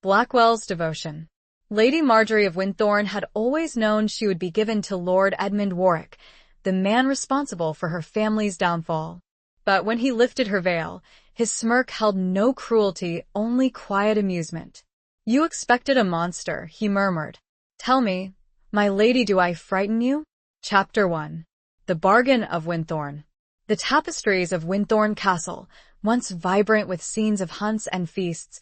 Blackwells Devotion. Lady Marjorie of Winthorne had always known she would be given to Lord Edmund Warwick, the man responsible for her family's downfall. But when he lifted her veil, his smirk held no cruelty, only quiet amusement. "You expected a monster," he murmured. "Tell me, my lady, do I frighten you?" Chapter 1. The Bargain of Winthorne. The tapestries of Winthorne Castle, once vibrant with scenes of hunts and feasts,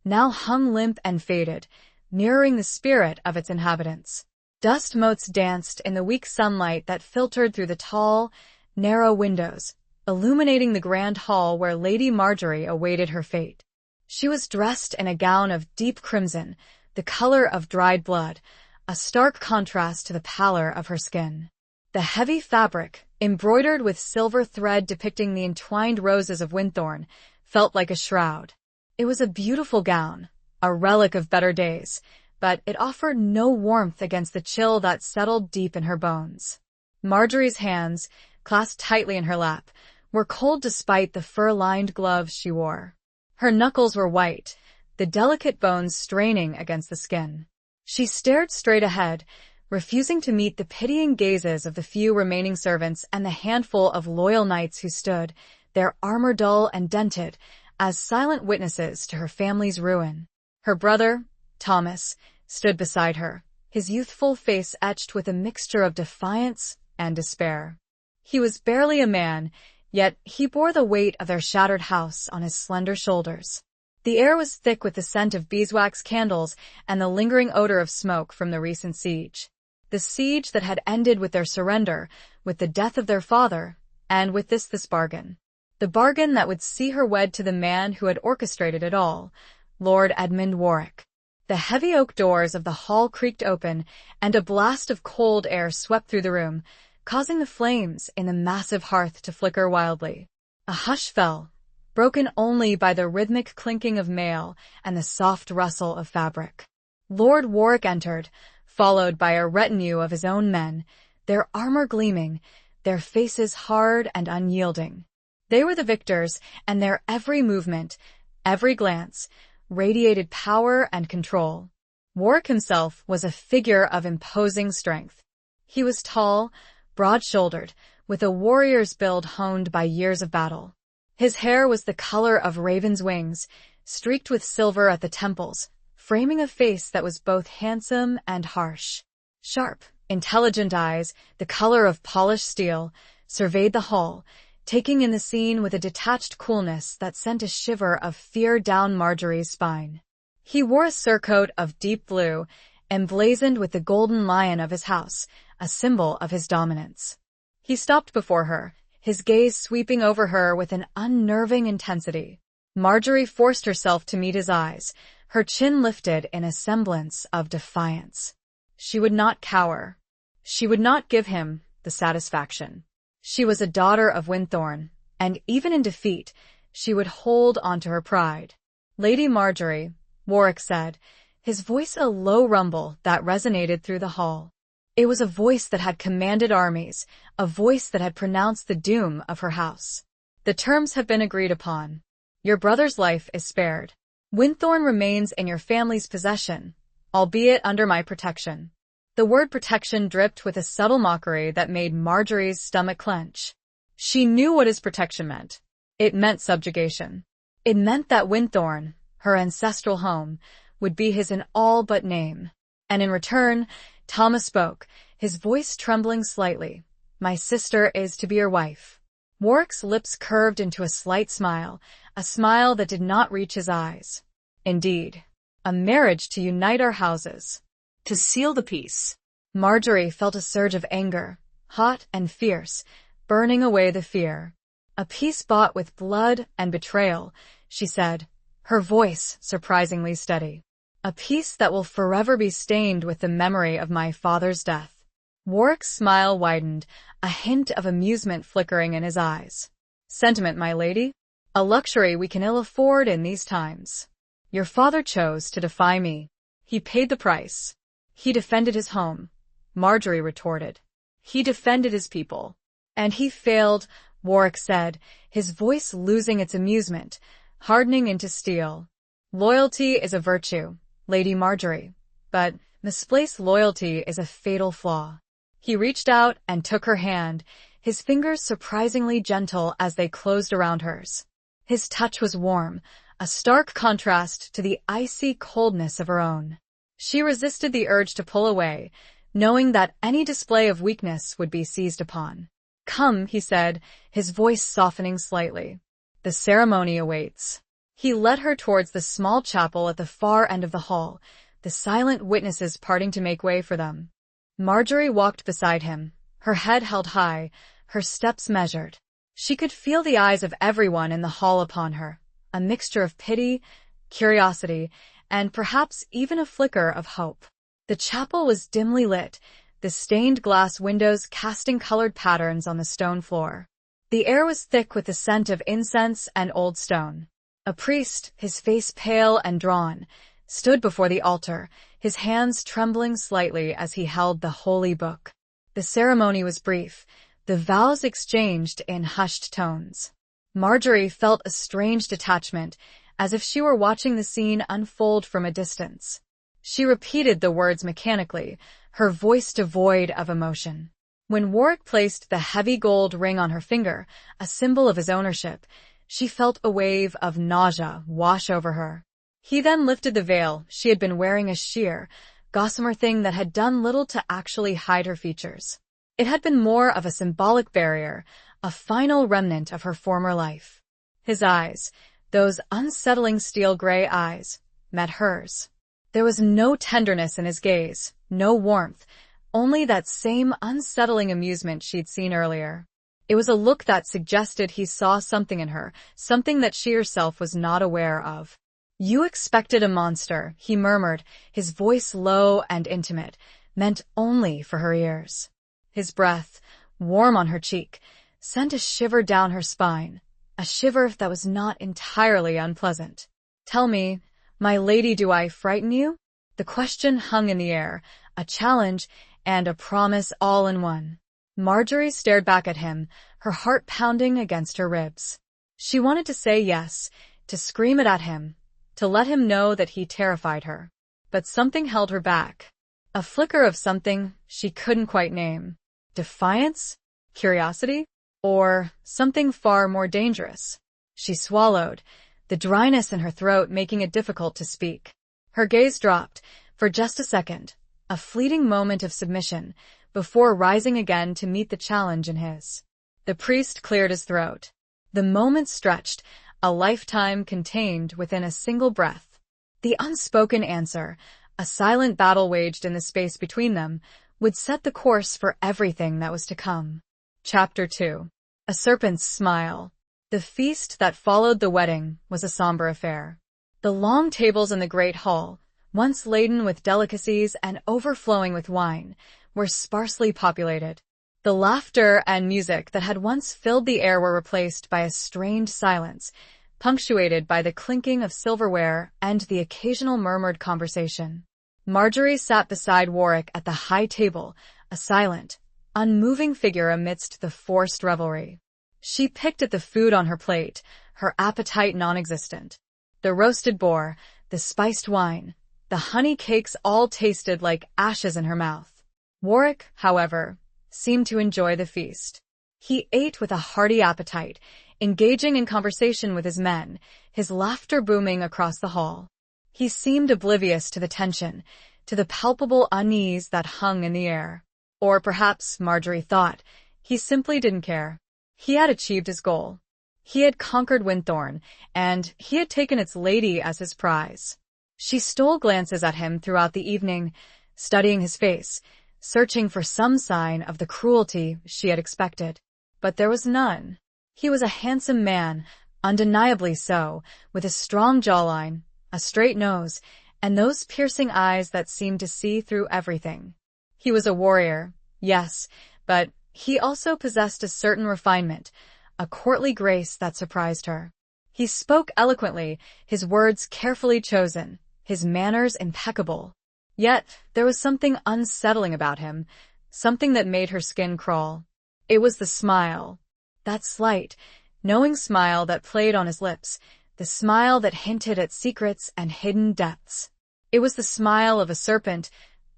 now hung limp and faded, mirroring the spirit of its inhabitants. Dust motes danced in the weak sunlight that filtered through the tall, narrow windows, illuminating the grand hall where Lady Marjorie awaited her fate. She was dressed in a gown of deep crimson, the color of dried blood, a stark contrast to the pallor of her skin. The heavy fabric, embroidered with silver thread depicting the entwined roses of Winthorne, felt like a shroud. It was a beautiful gown, a relic of better days, but it offered no warmth against the chill that settled deep in her bones. Marjorie's hands, clasped tightly in her lap, were cold despite the fur-lined gloves she wore. Her knuckles were white, the delicate bones straining against the skin. She stared straight ahead, refusing to meet the pitying gazes of the few remaining servants and the handful of loyal knights who stood, their armor dull and dented, as silent witnesses to her family's ruin. Her brother, Thomas, stood beside her, his youthful face etched with a mixture of defiance and despair. He was barely a man, yet he bore the weight of their shattered house on his slender shoulders. The air was thick with the scent of beeswax candles and the lingering odor of smoke from the recent siege. The siege that had ended with their surrender, with the death of their father, and with this bargain. The bargain that would see her wed to the man who had orchestrated it all, Lord Edmund Warwick. The heavy oak doors of the hall creaked open, and a blast of cold air swept through the room, causing the flames in the massive hearth to flicker wildly. A hush fell, broken only by the rhythmic clinking of mail and the soft rustle of fabric. Lord Warwick entered, followed by a retinue of his own men, their armor gleaming, their faces hard and unyielding. They were the victors, and their every movement, every glance, radiated power and control. Warwick himself was a figure of imposing strength. He was tall, broad-shouldered, with a warrior's build honed by years of battle. His hair was the color of raven's wings, streaked with silver at the temples, framing a face that was both handsome and harsh. Sharp, intelligent eyes, the color of polished steel, surveyed the hall, taking in the scene with a detached coolness that sent a shiver of fear down Marjorie's spine. He wore a surcoat of deep blue, emblazoned with the golden lion of his house, a symbol of his dominance. He stopped before her, his gaze sweeping over her with an unnerving intensity. Marjorie forced herself to meet his eyes, her chin lifted in a semblance of defiance. She would not cower. She would not give him the satisfaction. She was a daughter of Winthorne, and even in defeat, she would hold onto her pride. "Lady Marjorie," Warwick said, his voice a low rumble that resonated through the hall. It was a voice that had commanded armies, a voice that had pronounced the doom of her house. "The terms have been agreed upon. Your brother's life is spared. Winthorne remains in your family's possession, albeit under my protection." The word protection dripped with a subtle mockery that made Marjorie's stomach clench. She knew what his protection meant. It meant subjugation. It meant that Winthorne, her ancestral home, would be his in all but name. And in return, Thomas spoke, his voice trembling slightly. "My sister is to be your wife." Warwick's lips curved into a slight smile, a smile that did not reach his eyes. "Indeed, a marriage to unite our houses. To seal the peace." Marjorie felt a surge of anger, hot and fierce, burning away the fear. "A peace bought with blood and betrayal," she said, her voice surprisingly steady. "A peace that will forever be stained with the memory of my father's death." Warwick's smile widened, a hint of amusement flickering in his eyes. "Sentiment, my lady? A luxury we can ill afford in these times. Your father chose to defy me. He paid the price. He defended his home," Marjorie retorted. "He defended his people." "And he failed," Warwick said, his voice losing its amusement, hardening into steel. Loyalty is a virtue, Lady Marjorie, but misplaced loyalty is a fatal flaw. He reached out and took her hand, his fingers surprisingly gentle as they closed around hers. His touch was warm, a stark contrast to the icy coldness of her own. She resisted the urge to pull away, knowing that any display of weakness would be seized upon. "Come," he said, his voice softening slightly. "The ceremony awaits." He led her towards the small chapel at the far end of the hall, the silent witnesses parting to make way for them. Marjorie walked beside him, her head held high, her steps measured. She could feel the eyes of everyone in the hall upon her, a mixture of pity, curiosity, and perhaps even a flicker of hope. The chapel was dimly lit, the stained glass windows casting colored patterns on the stone floor. The air was thick with the scent of incense and old stone. A priest, his face pale and drawn, stood before the altar, his hands trembling slightly as he held the holy book. The ceremony was brief, the vows exchanged in hushed tones. Marjorie felt a strange detachment, as if she were watching the scene unfold from a distance. She repeated the words mechanically, her voice devoid of emotion. When Warwick placed the heavy gold ring on her finger, a symbol of his ownership, she felt a wave of nausea wash over her. He then lifted the veil she had been wearing, a sheer, gossamer thing that had done little to actually hide her features. It had been more of a symbolic barrier, a final remnant of her former life. His eyes, those unsettling steel-gray eyes, met hers. There was no tenderness in his gaze, no warmth, only that same unsettling amusement she'd seen earlier. It was a look that suggested he saw something in her, something that she herself was not aware of. "You expected a monster," he murmured, his voice low and intimate, meant only for her ears. His breath, warm on her cheek, sent a shiver down her spine, a shiver that was not entirely unpleasant. "Tell me, my lady, do I frighten you?" The question hung in the air, a challenge and a promise all in one. Marjorie stared back at him, her heart pounding against her ribs. She wanted to say yes, to scream it at him, to let him know that he terrified her. But something held her back. A flicker of something she couldn't quite name. Defiance? Curiosity? Or something far more dangerous? She swallowed, the dryness in her throat making it difficult to speak. Her gaze dropped, for just a second, a fleeting moment of submission, before rising again to meet the challenge in his. The priest cleared his throat. The moment stretched, a lifetime contained within a single breath. The unspoken answer, a silent battle waged in the space between them, would set the course for everything that was to come. Chapter 2. A Serpent's Smile. The feast that followed the wedding was a somber affair. The long tables in the great hall, once laden with delicacies and overflowing with wine, were sparsely populated. The laughter and music that had once filled the air were replaced by a strained silence, punctuated by the clinking of silverware and the occasional murmured conversation. Marjorie sat beside Warwick at the high table, a silent, unmoving figure amidst the forced revelry. She picked at the food on her plate, her appetite non-existent. The roasted boar, the spiced wine, the honey cakes all tasted like ashes in her mouth. Warwick, however, seemed to enjoy the feast. He ate with a hearty appetite, engaging in conversation with his men, his laughter booming across the hall. He seemed oblivious to the tension, to the palpable unease that hung in the air. Or perhaps, Marjorie thought, he simply didn't care. He had achieved his goal. He had conquered Winthorne, and he had taken its lady as his prize. She stole glances at him throughout the evening, studying his face, searching for some sign of the cruelty she had expected. But there was none. He was a handsome man, undeniably so, with a strong jawline, a straight nose, and those piercing eyes that seemed to see through everything. He was a warrior, yes, but he also possessed a certain refinement, a courtly grace that surprised her. He spoke eloquently, his words carefully chosen, his manners impeccable. Yet there was something unsettling about him, something that made her skin crawl. It was the smile. That slight, knowing smile that played on his lips, the smile that hinted at secrets and hidden depths. It was the smile of a serpent,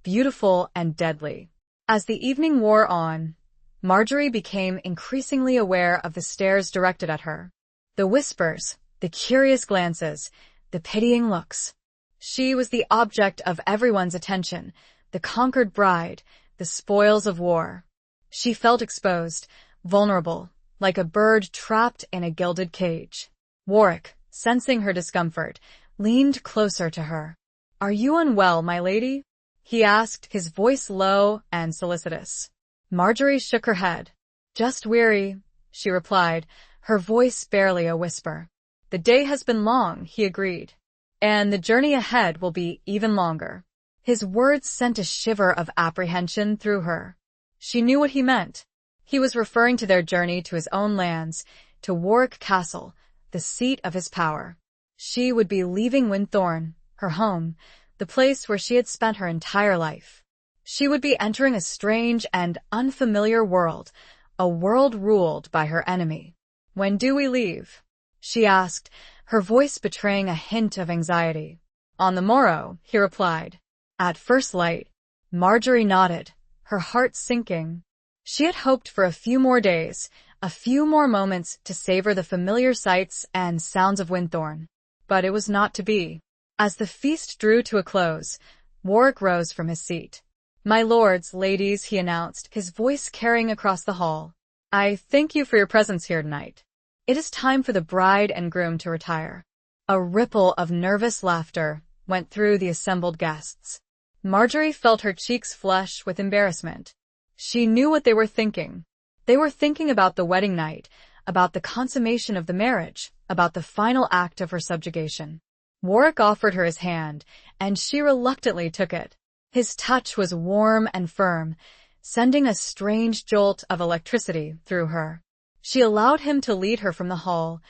beautiful and deadly. As the evening wore on, Marjorie became increasingly aware of the stares directed at her. The whispers, the curious glances, the pitying looks. She was the object of everyone's attention, the conquered bride, the spoils of war. She felt exposed, vulnerable, like a bird trapped in a gilded cage. Warwick, sensing her discomfort, leaned closer to her. "Are you unwell, my lady?" he asked, his voice low and solicitous. Marjorie shook her head. "Just weary," she replied, her voice barely a whisper. "The day has been long," he agreed, "and the journey ahead will be even longer." His words sent a shiver of apprehension through her. She knew what he meant. He was referring to their journey to his own lands, to Warwick Castle, the seat of his power. She would be leaving Winthorne, her home, the place where she had spent her entire life. She would be entering a strange and unfamiliar world, a world ruled by her enemy. "When do we leave?" she asked, her voice betraying a hint of anxiety. "On the morrow," he replied. At first light, Marjorie nodded, her heart sinking. She had hoped for a few more days, a few more moments to savor the familiar sights and sounds of Winthorne. But it was not to be. As the feast drew to a close, Warwick rose from his seat. "My lords, ladies," he announced, his voice carrying across the hall. "I thank you for your presence here tonight. It is time for the bride and groom to retire." A ripple of nervous laughter went through the assembled guests. Marjorie felt her cheeks flush with embarrassment. She knew what they were thinking. They were thinking about the wedding night, about the consummation of the marriage, about the final act of her subjugation. Warwick offered her his hand, and she reluctantly took it. His touch was warm and firm, sending a strange jolt of electricity through her. She allowed him to lead her from the hall,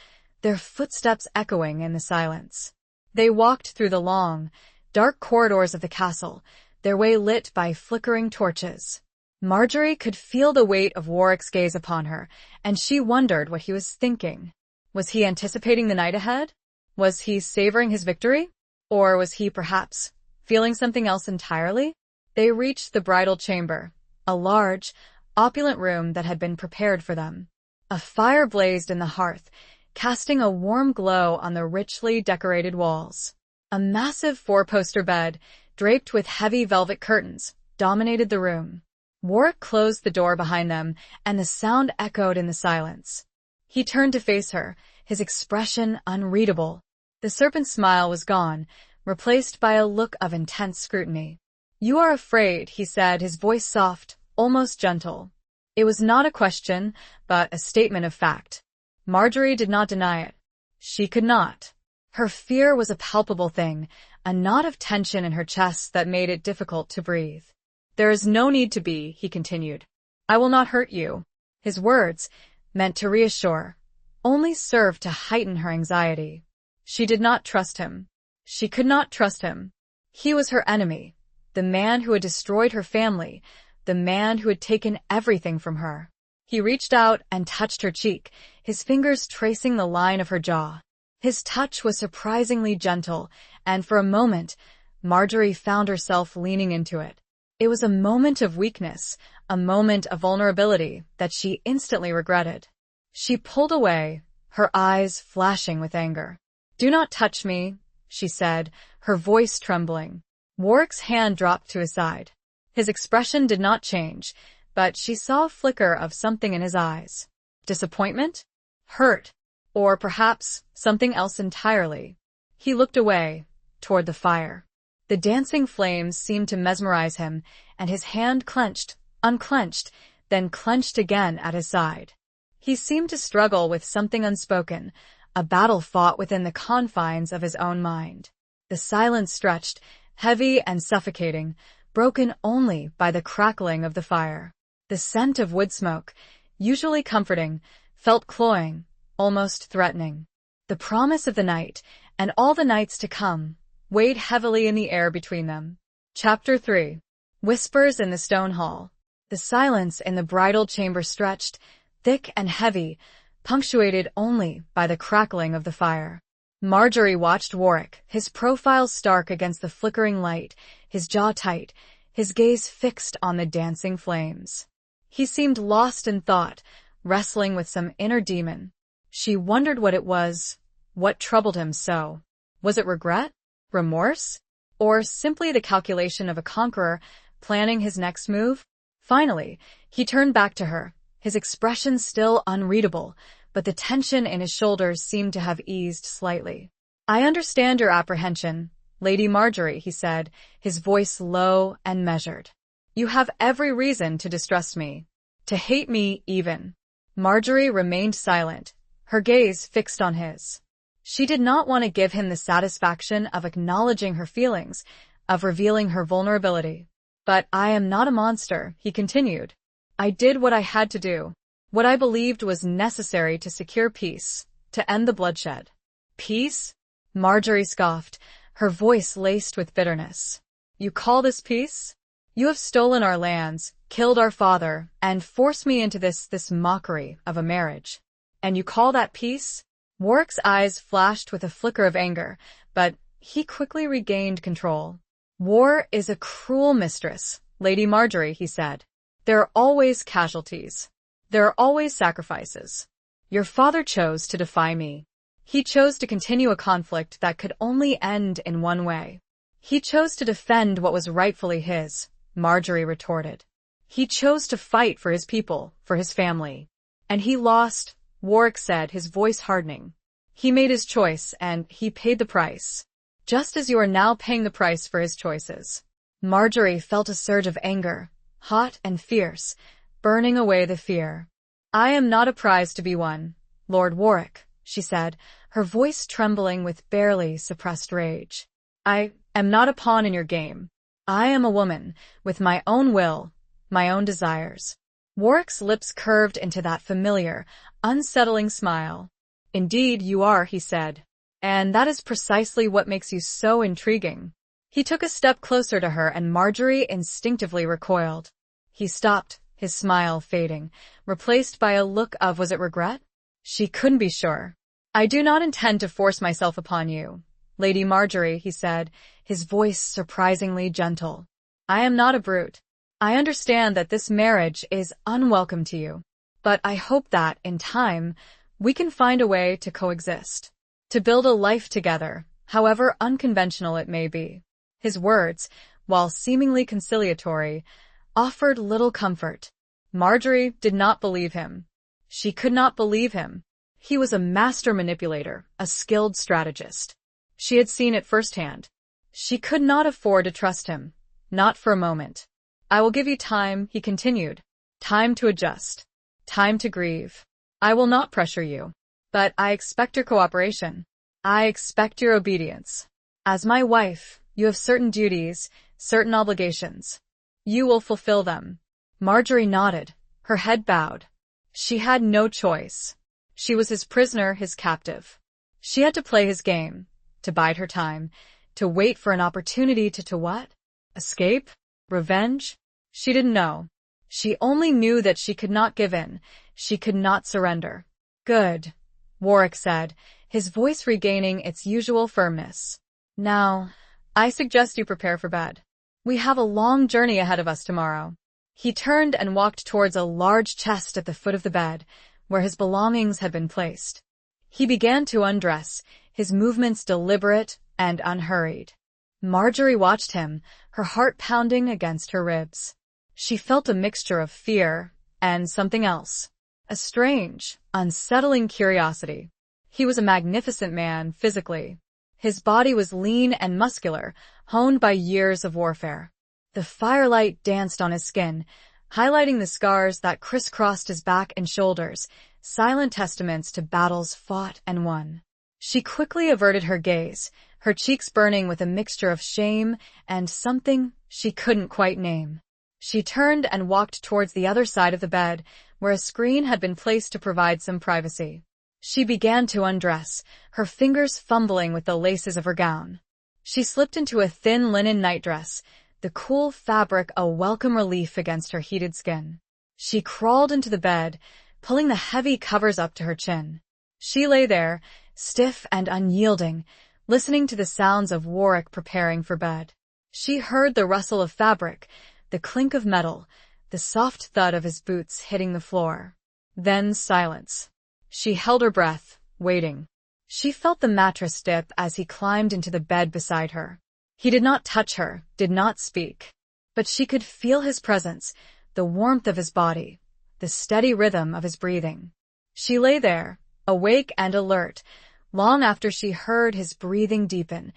their footsteps echoing in the silence. They walked through the long, dark corridors of the castle, their way lit by flickering torches. Marjorie could feel the weight of Warwick's gaze upon her, and she wondered what he was thinking. Was he anticipating the night ahead? Was he savoring his victory? Or was he perhaps feeling something else entirely? They reached the bridal chamber, a large, opulent room that had been prepared for them. A fire blazed in the hearth, casting a warm glow on the richly decorated walls. A massive four-poster bed, draped with heavy velvet curtains, dominated the room. Warwick closed the door behind them, and the sound echoed in the silence. He turned to face her, his expression unreadable. The serpent's smile was gone, replaced by a look of intense scrutiny. "You are afraid," he said, his voice soft, almost gentle. It was not a question, but a statement of fact. Marjorie did not deny it. She could not. Her fear was a palpable thing, a knot of tension in her chest that made it difficult to breathe. "There is no need to be," he continued. "I will not hurt you." His words, meant to reassure, only served to heighten her anxiety. She did not trust him. She could not trust him. He was her enemy, the man who had destroyed her family, the man who had taken everything from her. He reached out and touched her cheek, his fingers tracing the line of her jaw. His touch was surprisingly gentle, and for a moment, Marjorie found herself leaning into it. It was a moment of weakness, a moment of vulnerability that she instantly regretted. She pulled away, her eyes flashing with anger. "Do not touch me," she said, her voice trembling. Warwick's hand dropped to his side. His expression did not change, but she saw a flicker of something in his eyes. Disappointment? Hurt? Or perhaps something else entirely. He looked away, toward the fire. The dancing flames seemed to mesmerize him, and his hand clenched, unclenched, then clenched again at his side. He seemed to struggle with something unspoken, a battle fought within the confines of his own mind. The silence stretched, heavy and suffocating, broken only by the crackling of the fire. The scent of wood smoke, usually comforting, felt cloying, almost threatening. The promise of the night, and all the nights to come, weighed heavily in the air between them. Chapter 3. Whispers in the stone hall. The silence in the bridal chamber stretched, thick and heavy, punctuated only by the crackling of the fire. Marjorie watched Warwick, his profile stark against the flickering light, his jaw tight, his gaze fixed on the dancing flames. He seemed lost in thought, wrestling with some inner demon. She wondered what it was, what troubled him so. Was it regret? Remorse? Or simply the calculation of a conqueror planning his next move? Finally, he turned back to her, his expression still unreadable, but the tension in his shoulders seemed to have eased slightly. "I understand your apprehension, Lady Marjorie," he said, his voice low and measured. "You have every reason to distrust me, to hate me even." Marjorie remained silent, her gaze fixed on his. She did not want to give him the satisfaction of acknowledging her feelings, of revealing her vulnerability. "But I am not a monster," he continued. "I did what I had to do, what I believed was necessary to secure peace, to end the bloodshed." "Peace?" Marjorie scoffed, her voice laced with bitterness. "You call this peace? You have stolen our lands, killed our father, and forced me into this mockery of a marriage. And you call that peace?" Warwick's eyes flashed with a flicker of anger, but he quickly regained control. "War is a cruel mistress, Lady Marjorie," he said. "There are always casualties. There are always sacrifices. Your father chose to defy me. He chose to continue a conflict that could only end in one way. He chose to defend what was rightfully his," Marjorie retorted. "He chose to fight for his people, for his family. And he lost," Warwick said, his voice hardening. "He made his choice, and he paid the price. Just as you are now paying the price for his choices." Marjorie felt a surge of anger, hot and fierce, burning away the fear. "I am not a prize to be won, Lord Warwick," she said, her voice trembling with barely suppressed rage. "I am not a pawn in your game. I am a woman, with my own will, my own desires." Warwick's lips curved into that familiar, unsettling smile. "Indeed you are," he said. "And that is precisely what makes you so intriguing." He took a step closer to her and Marjorie instinctively recoiled. He stopped, his smile fading, replaced by a look of, was it regret? She couldn't be sure. "I do not intend to force myself upon you, Lady Marjorie," he said, his voice surprisingly gentle. "I am not a brute. I understand that this marriage is unwelcome to you, but I hope that, in time, we can find a way to coexist, to build a life together, however unconventional it may be." His words, while seemingly conciliatory, offered little comfort. Marjorie did not believe him. She could not believe him. He was a master manipulator, a skilled strategist. She had seen it firsthand. She could not afford to trust him, not for a moment. "I will give you time," he continued. "Time to adjust. Time to grieve. I will not pressure you. But I expect your cooperation. I expect your obedience. As my wife, you have certain duties, certain obligations. You will fulfill them." Marjorie nodded, her head bowed. She had no choice. She was his prisoner, his captive. She had to play his game, to bide her time, to wait for an opportunity to what? Escape? Revenge? She didn't know. She only knew that she could not give in. She could not surrender. "Good," Warwick said, his voice regaining its usual firmness. "Now, I suggest you prepare for bed. We have a long journey ahead of us tomorrow." He turned and walked towards a large chest at the foot of the bed, where his belongings had been placed. He began to undress, his movements deliberate and unhurried. Marjorie watched him, her heart pounding against her ribs. She felt a mixture of fear and something else, a strange, unsettling curiosity. He was a magnificent man physically. His body was lean and muscular, honed by years of warfare. The firelight danced on his skin, highlighting the scars that crisscrossed his back and shoulders, silent testaments to battles fought and won. She quickly averted her gaze, her cheeks burning with a mixture of shame and something she couldn't quite name. She turned and walked towards the other side of the bed, where a screen had been placed to provide some privacy. She began to undress, her fingers fumbling with the laces of her gown. She slipped into a thin linen nightdress, the cool fabric a welcome relief against her heated skin. She crawled into the bed, pulling the heavy covers up to her chin. She lay there, stiff and unyielding, listening to the sounds of Warwick preparing for bed. She heard the rustle of fabric, the clink of metal, the soft thud of his boots hitting the floor. Then silence. She held her breath, waiting. She felt the mattress dip as he climbed into the bed beside her. He did not touch her, did not speak. But she could feel his presence, the warmth of his body, the steady rhythm of his breathing. She lay there, awake and alert, long after she heard his breathing deepen,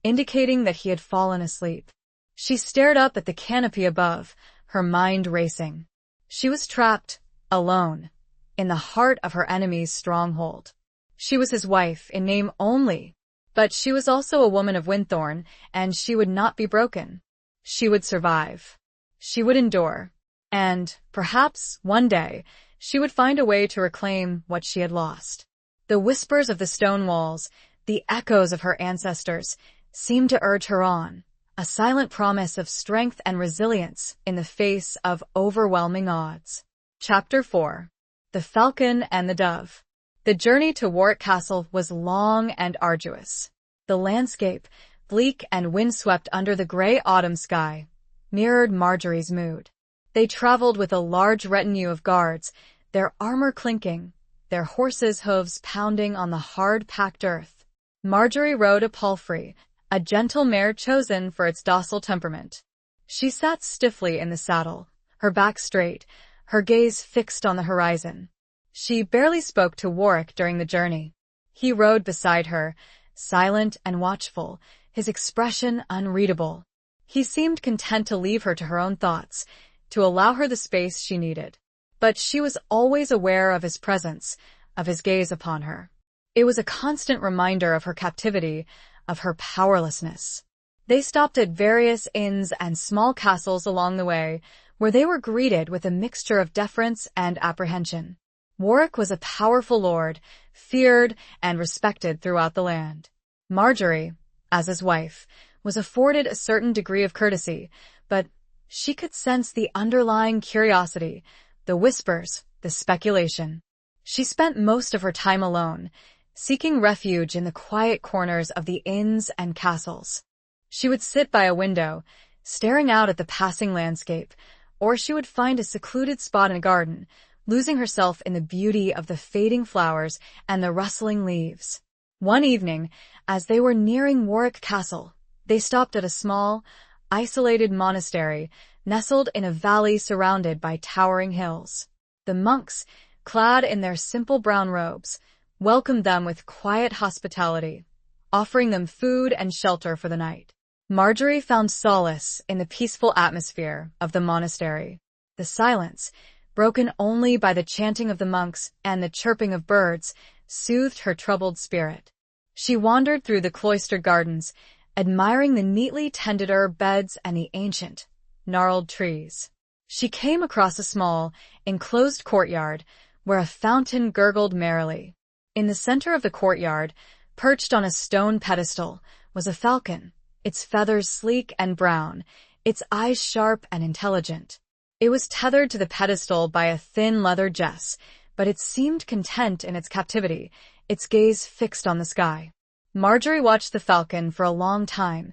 indicating that he had fallen asleep. She stared up at the canopy above, her mind racing. She was trapped, alone, in the heart of her enemy's stronghold. She was his wife in name only, but she was also a woman of Winthorn, and she would not be broken. She would survive. She would endure. And, perhaps, one day, she would find a way to reclaim what she had lost. The whispers of the stone walls, the echoes of her ancestors, seemed to urge her on, a silent promise of strength and resilience in the face of overwhelming odds. Chapter 4. The Falcon and the Dove. The journey to Warwick Castle was long and arduous. The landscape, bleak and windswept under the gray autumn sky, mirrored Marjorie's mood. They traveled with a large retinue of guards, their armor clinking, their horses' hooves pounding on the hard-packed earth. Marjorie rode a palfrey, a gentle mare chosen for its docile temperament. She sat stiffly in the saddle, her back straight, her gaze fixed on the horizon. She barely spoke to Warwick during the journey. He rode beside her, silent and watchful, his expression unreadable. He seemed content to leave her to her own thoughts, to allow her the space she needed. But she was always aware of his presence, of his gaze upon her. It was a constant reminder of her captivity, of her powerlessness. They stopped at various inns and small castles along the way, where they were greeted with a mixture of deference and apprehension. Warwick was a powerful lord, feared and respected throughout the land. Marjorie, as his wife, was afforded a certain degree of courtesy, but she could sense the underlying curiosity, the whispers, the speculation. She spent most of her time alone, seeking refuge in the quiet corners of the inns and castles. She would sit by a window, staring out at the passing landscape, or she would find a secluded spot in a garden, losing herself in the beauty of the fading flowers and the rustling leaves. One evening, as they were nearing Warwick Castle, they stopped at a small, isolated monastery nestled in a valley surrounded by towering hills. The monks, clad in their simple brown robes, welcomed them with quiet hospitality, offering them food and shelter for the night. Marjorie found solace in the peaceful atmosphere of the monastery. The silence, broken only by the chanting of the monks and the chirping of birds, soothed her troubled spirit. She wandered through the cloistered gardens, admiring the neatly tended herb beds and the ancient, gnarled trees. She came across a small, enclosed courtyard where a fountain gurgled merrily. In the center of the courtyard, perched on a stone pedestal, was a falcon, its feathers sleek and brown, its eyes sharp and intelligent. It was tethered to the pedestal by a thin leather jess, but it seemed content in its captivity, its gaze fixed on the sky. Marjorie watched the falcon for a long time,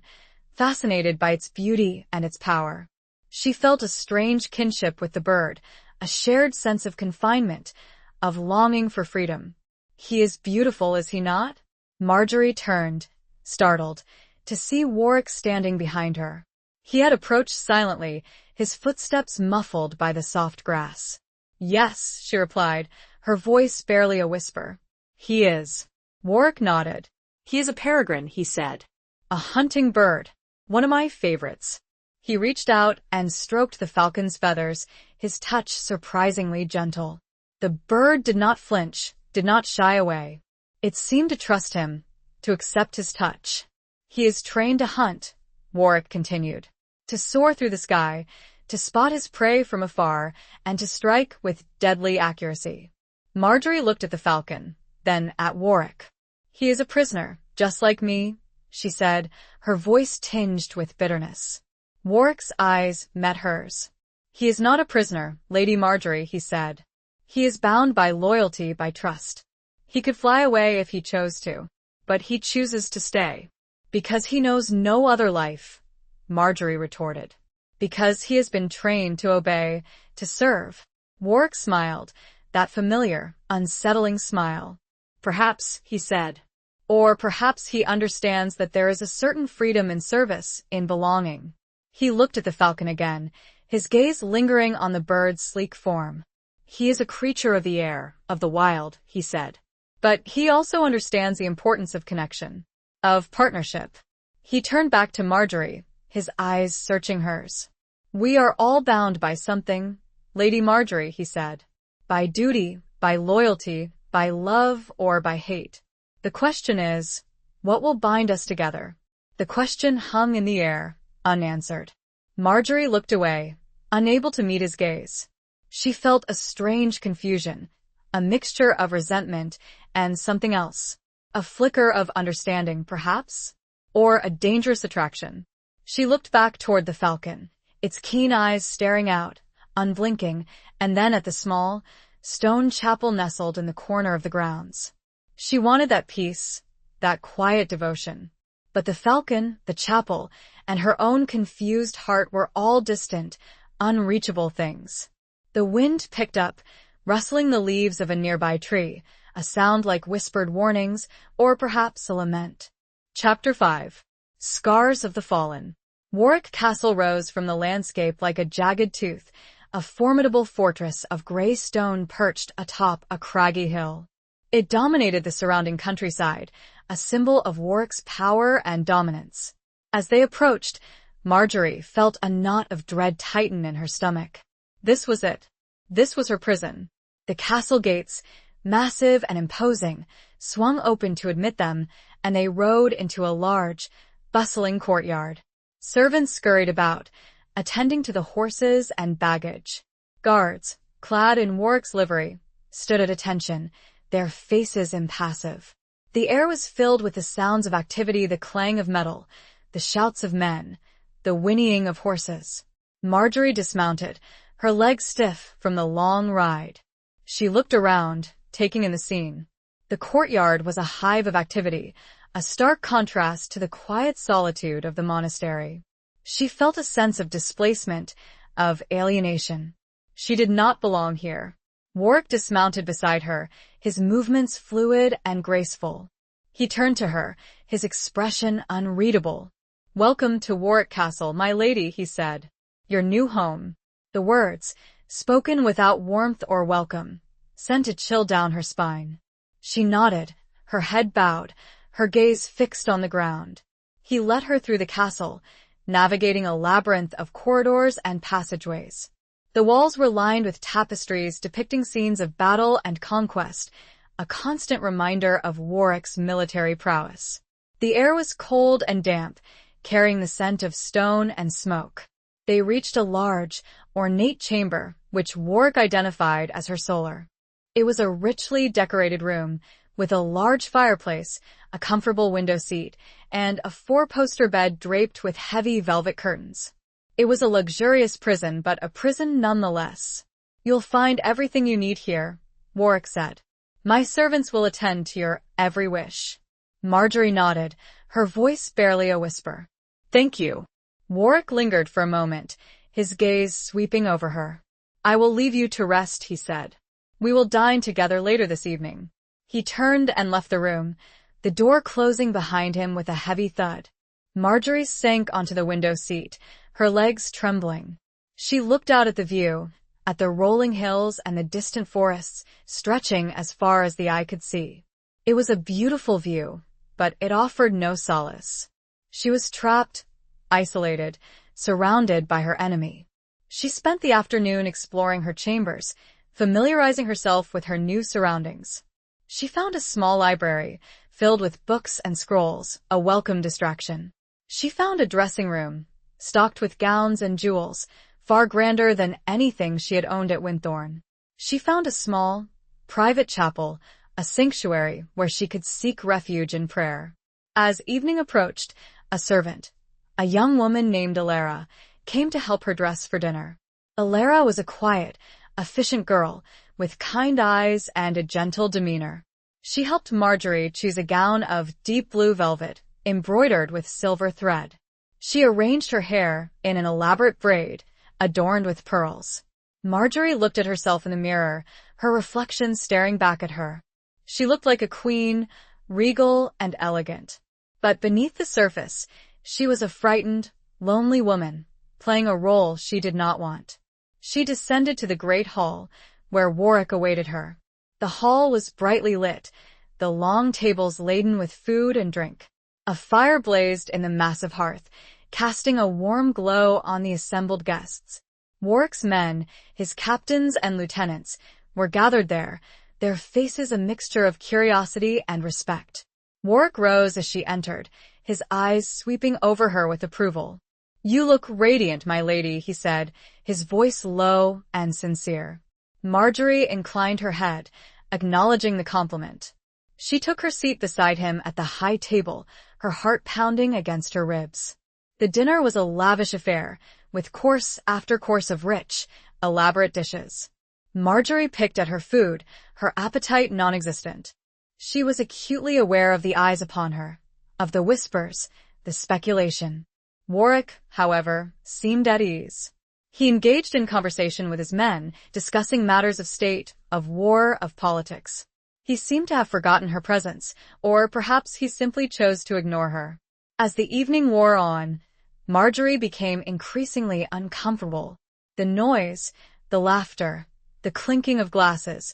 fascinated by its beauty and its power. She felt a strange kinship with the bird, a shared sense of confinement, of longing for freedom. "He is beautiful, is he not?" Marjorie turned, startled, to see Warwick standing behind her. He had approached silently, his footsteps muffled by the soft grass. "Yes," she replied, her voice barely a whisper. "He is." Warwick nodded. "He is a peregrine," he said. "A hunting bird. One of my favorites." He reached out and stroked the falcon's feathers, his touch surprisingly gentle. The bird did not flinch, did not shy away. It seemed to trust him, to accept his touch. "He is trained to hunt," Warwick continued, "to soar through the sky, to spot his prey from afar, and to strike with deadly accuracy." Marjorie looked at the falcon, then at Warwick. "He is a prisoner, just like me," she said, her voice tinged with bitterness. Warwick's eyes met hers. "He is not a prisoner, Lady Marjorie," he said. "He is bound by loyalty, by trust." He could fly away if he chose to, but he chooses to stay. Because he knows no other life, Marjorie retorted. Because he has been trained to obey, to serve. Warwick smiled, that familiar, unsettling smile. Perhaps, he said. Or perhaps he understands that there is a certain freedom in service, in belonging. He looked at the falcon again, his gaze lingering on the bird's sleek form. He is a creature of the air, of the wild, he said. But he also understands the importance of connection, of partnership. He turned back to Marjorie, his eyes searching hers. We are all bound by something, Lady Marjorie, he said. By duty, by loyalty, by love, or by hate. The question is, what will bind us together? The question hung in the air, unanswered. Marjorie looked away, unable to meet his gaze. She felt a strange confusion, a mixture of resentment and something else. A flicker of understanding, perhaps? Or a dangerous attraction. She looked back toward the falcon, its keen eyes staring out, unblinking, and then at the small, stone chapel nestled in the corner of the grounds. She wanted that peace, that quiet devotion. But the falcon, the chapel, and her own confused heart were all distant, unreachable things. The wind picked up, rustling the leaves of a nearby tree, a sound like whispered warnings, or perhaps a lament. Chapter 5. Scars of the Fallen. Warwick Castle rose from the landscape like a jagged tooth, a formidable fortress of gray stone perched atop a craggy hill. It dominated the surrounding countryside, a symbol of Warwick's power and dominance. As they approached, Marjorie felt a knot of dread tighten in her stomach. This was it. This was her prison. The castle gates, massive and imposing, swung open to admit them, and they rode into a large, bustling courtyard. Servants scurried about, attending to the horses and baggage. Guards, clad in Warwick's livery, stood at attention, their faces impassive. The air was filled with the sounds of activity, the clang of metal, the shouts of men, the whinnying of horses. Marjorie dismounted, her legs stiff from the long ride. She looked around, taking in the scene. The courtyard was a hive of activity, a stark contrast to the quiet solitude of the monastery. She felt a sense of displacement, of alienation. She did not belong here. Warwick dismounted beside her, his movements fluid and graceful. He turned to her, his expression unreadable. "Welcome to Warwick Castle, my lady," he said. "Your new home." The words, spoken without warmth or welcome, sent a chill down her spine. She nodded, her head bowed, her gaze fixed on the ground. He led her through the castle, navigating a labyrinth of corridors and passageways. The walls were lined with tapestries depicting scenes of battle and conquest, a constant reminder of Warwick's military prowess. The air was cold and damp, carrying the scent of stone and smoke. They reached a large, ornate chamber, which Warwick identified as her solar. It was a richly decorated room, with a large fireplace, a comfortable window seat, and a four-poster bed draped with heavy velvet curtains. It was a luxurious prison, but a prison nonetheless. "You'll find everything you need here," Warwick said. "My servants will attend to your every wish." Marjorie nodded, her voice barely a whisper. "Thank you." Warwick lingered for a moment, his gaze sweeping over her. "I will leave you to rest," he said. "We will dine together later this evening." He turned and left the room, the door closing behind him with a heavy thud. Marjorie sank onto the window seat, her legs trembling. She looked out at the view, at the rolling hills and the distant forests, stretching as far as the eye could see. It was a beautiful view, but it offered no solace. She was trapped, isolated, surrounded by her enemy. She spent the afternoon exploring her chambers, familiarizing herself with her new surroundings. She found a small library, filled with books and scrolls, a welcome distraction. She found a dressing room, stocked with gowns and jewels, far grander than anything she had owned at Winthorne. She found a small, private chapel, a sanctuary where she could seek refuge in prayer. As evening approached, a servant, a young woman named Alara, came to help her dress for dinner. Alara was a quiet, efficient girl, with kind eyes and a gentle demeanor. She helped Marjorie choose a gown of deep blue velvet, embroidered with silver thread. She arranged her hair in an elaborate braid, adorned with pearls. Marjorie looked at herself in the mirror, her reflection staring back at her. She looked like a queen, regal and elegant. But beneath the surface, she was a frightened, lonely woman, playing a role she did not want. She descended to the great hall, where Warwick awaited her. The hall was brightly lit, the long tables laden with food and drink. A fire blazed in the massive hearth, casting a warm glow on the assembled guests. Warwick's men, his captains and lieutenants, were gathered there, their faces a mixture of curiosity and respect. Warwick rose as she entered, his eyes sweeping over her with approval. "You look radiant, my lady," he said, his voice low and sincere. Marjorie inclined her head, acknowledging the compliment. She took her seat beside him at the high table, her heart pounding against her ribs. The dinner was a lavish affair, with course after course of rich, elaborate dishes. Marjorie picked at her food, her appetite non-existent. She was acutely aware of the eyes upon her, of the whispers, the speculation. Warwick, however, seemed at ease. He engaged in conversation with his men, discussing matters of state, of war, of politics. He seemed to have forgotten her presence, or perhaps he simply chose to ignore her. As the evening wore on, Marjorie became increasingly uncomfortable. The noise, the laughter, the clinking of glasses,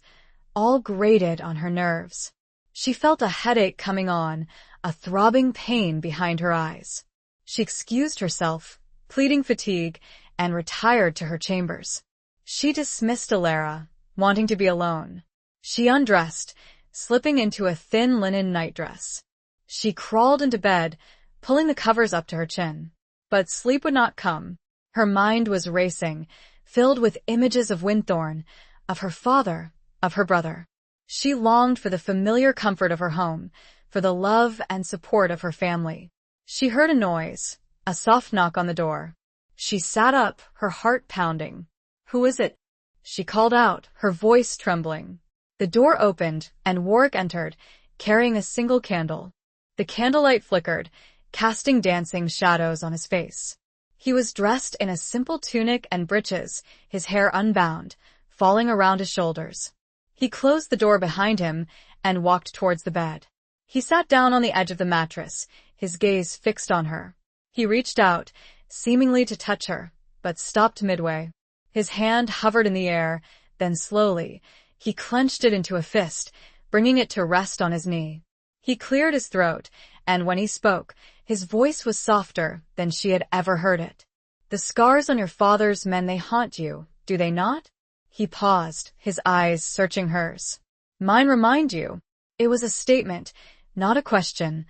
all grated on her nerves. She felt a headache coming on, a throbbing pain behind her eyes. She excused herself, pleading fatigue, and retired to her chambers. She dismissed Alara, wanting to be alone. She undressed, slipping into a thin linen nightdress. She crawled into bed, pulling the covers up to her chin. But sleep would not come. Her mind was racing, filled with images of Winthorne, of her father, of her brother. She longed for the familiar comfort of her home, for the love and support of her family. She heard a noise, a soft knock on the door. She sat up, her heart pounding. "Who is it?" she called out, her voice trembling. The door opened, and Warwick entered, carrying a single candle. The candlelight flickered, casting dancing shadows on his face. He was dressed in a simple tunic and breeches, his hair unbound, falling around his shoulders. He closed the door behind him and walked towards the bed. He sat down on the edge of the mattress, his gaze fixed on her. He reached out, seemingly to touch her, but stopped midway. His hand hovered in the air, then slowly, he clenched it into a fist, bringing it to rest on his knee. He cleared his throat, and when he spoke, his voice was softer than she had ever heard it. "The scars on your father's men, they haunt you, do they not?" He paused, his eyes searching hers. "Mine remind you." It was a statement, not a question,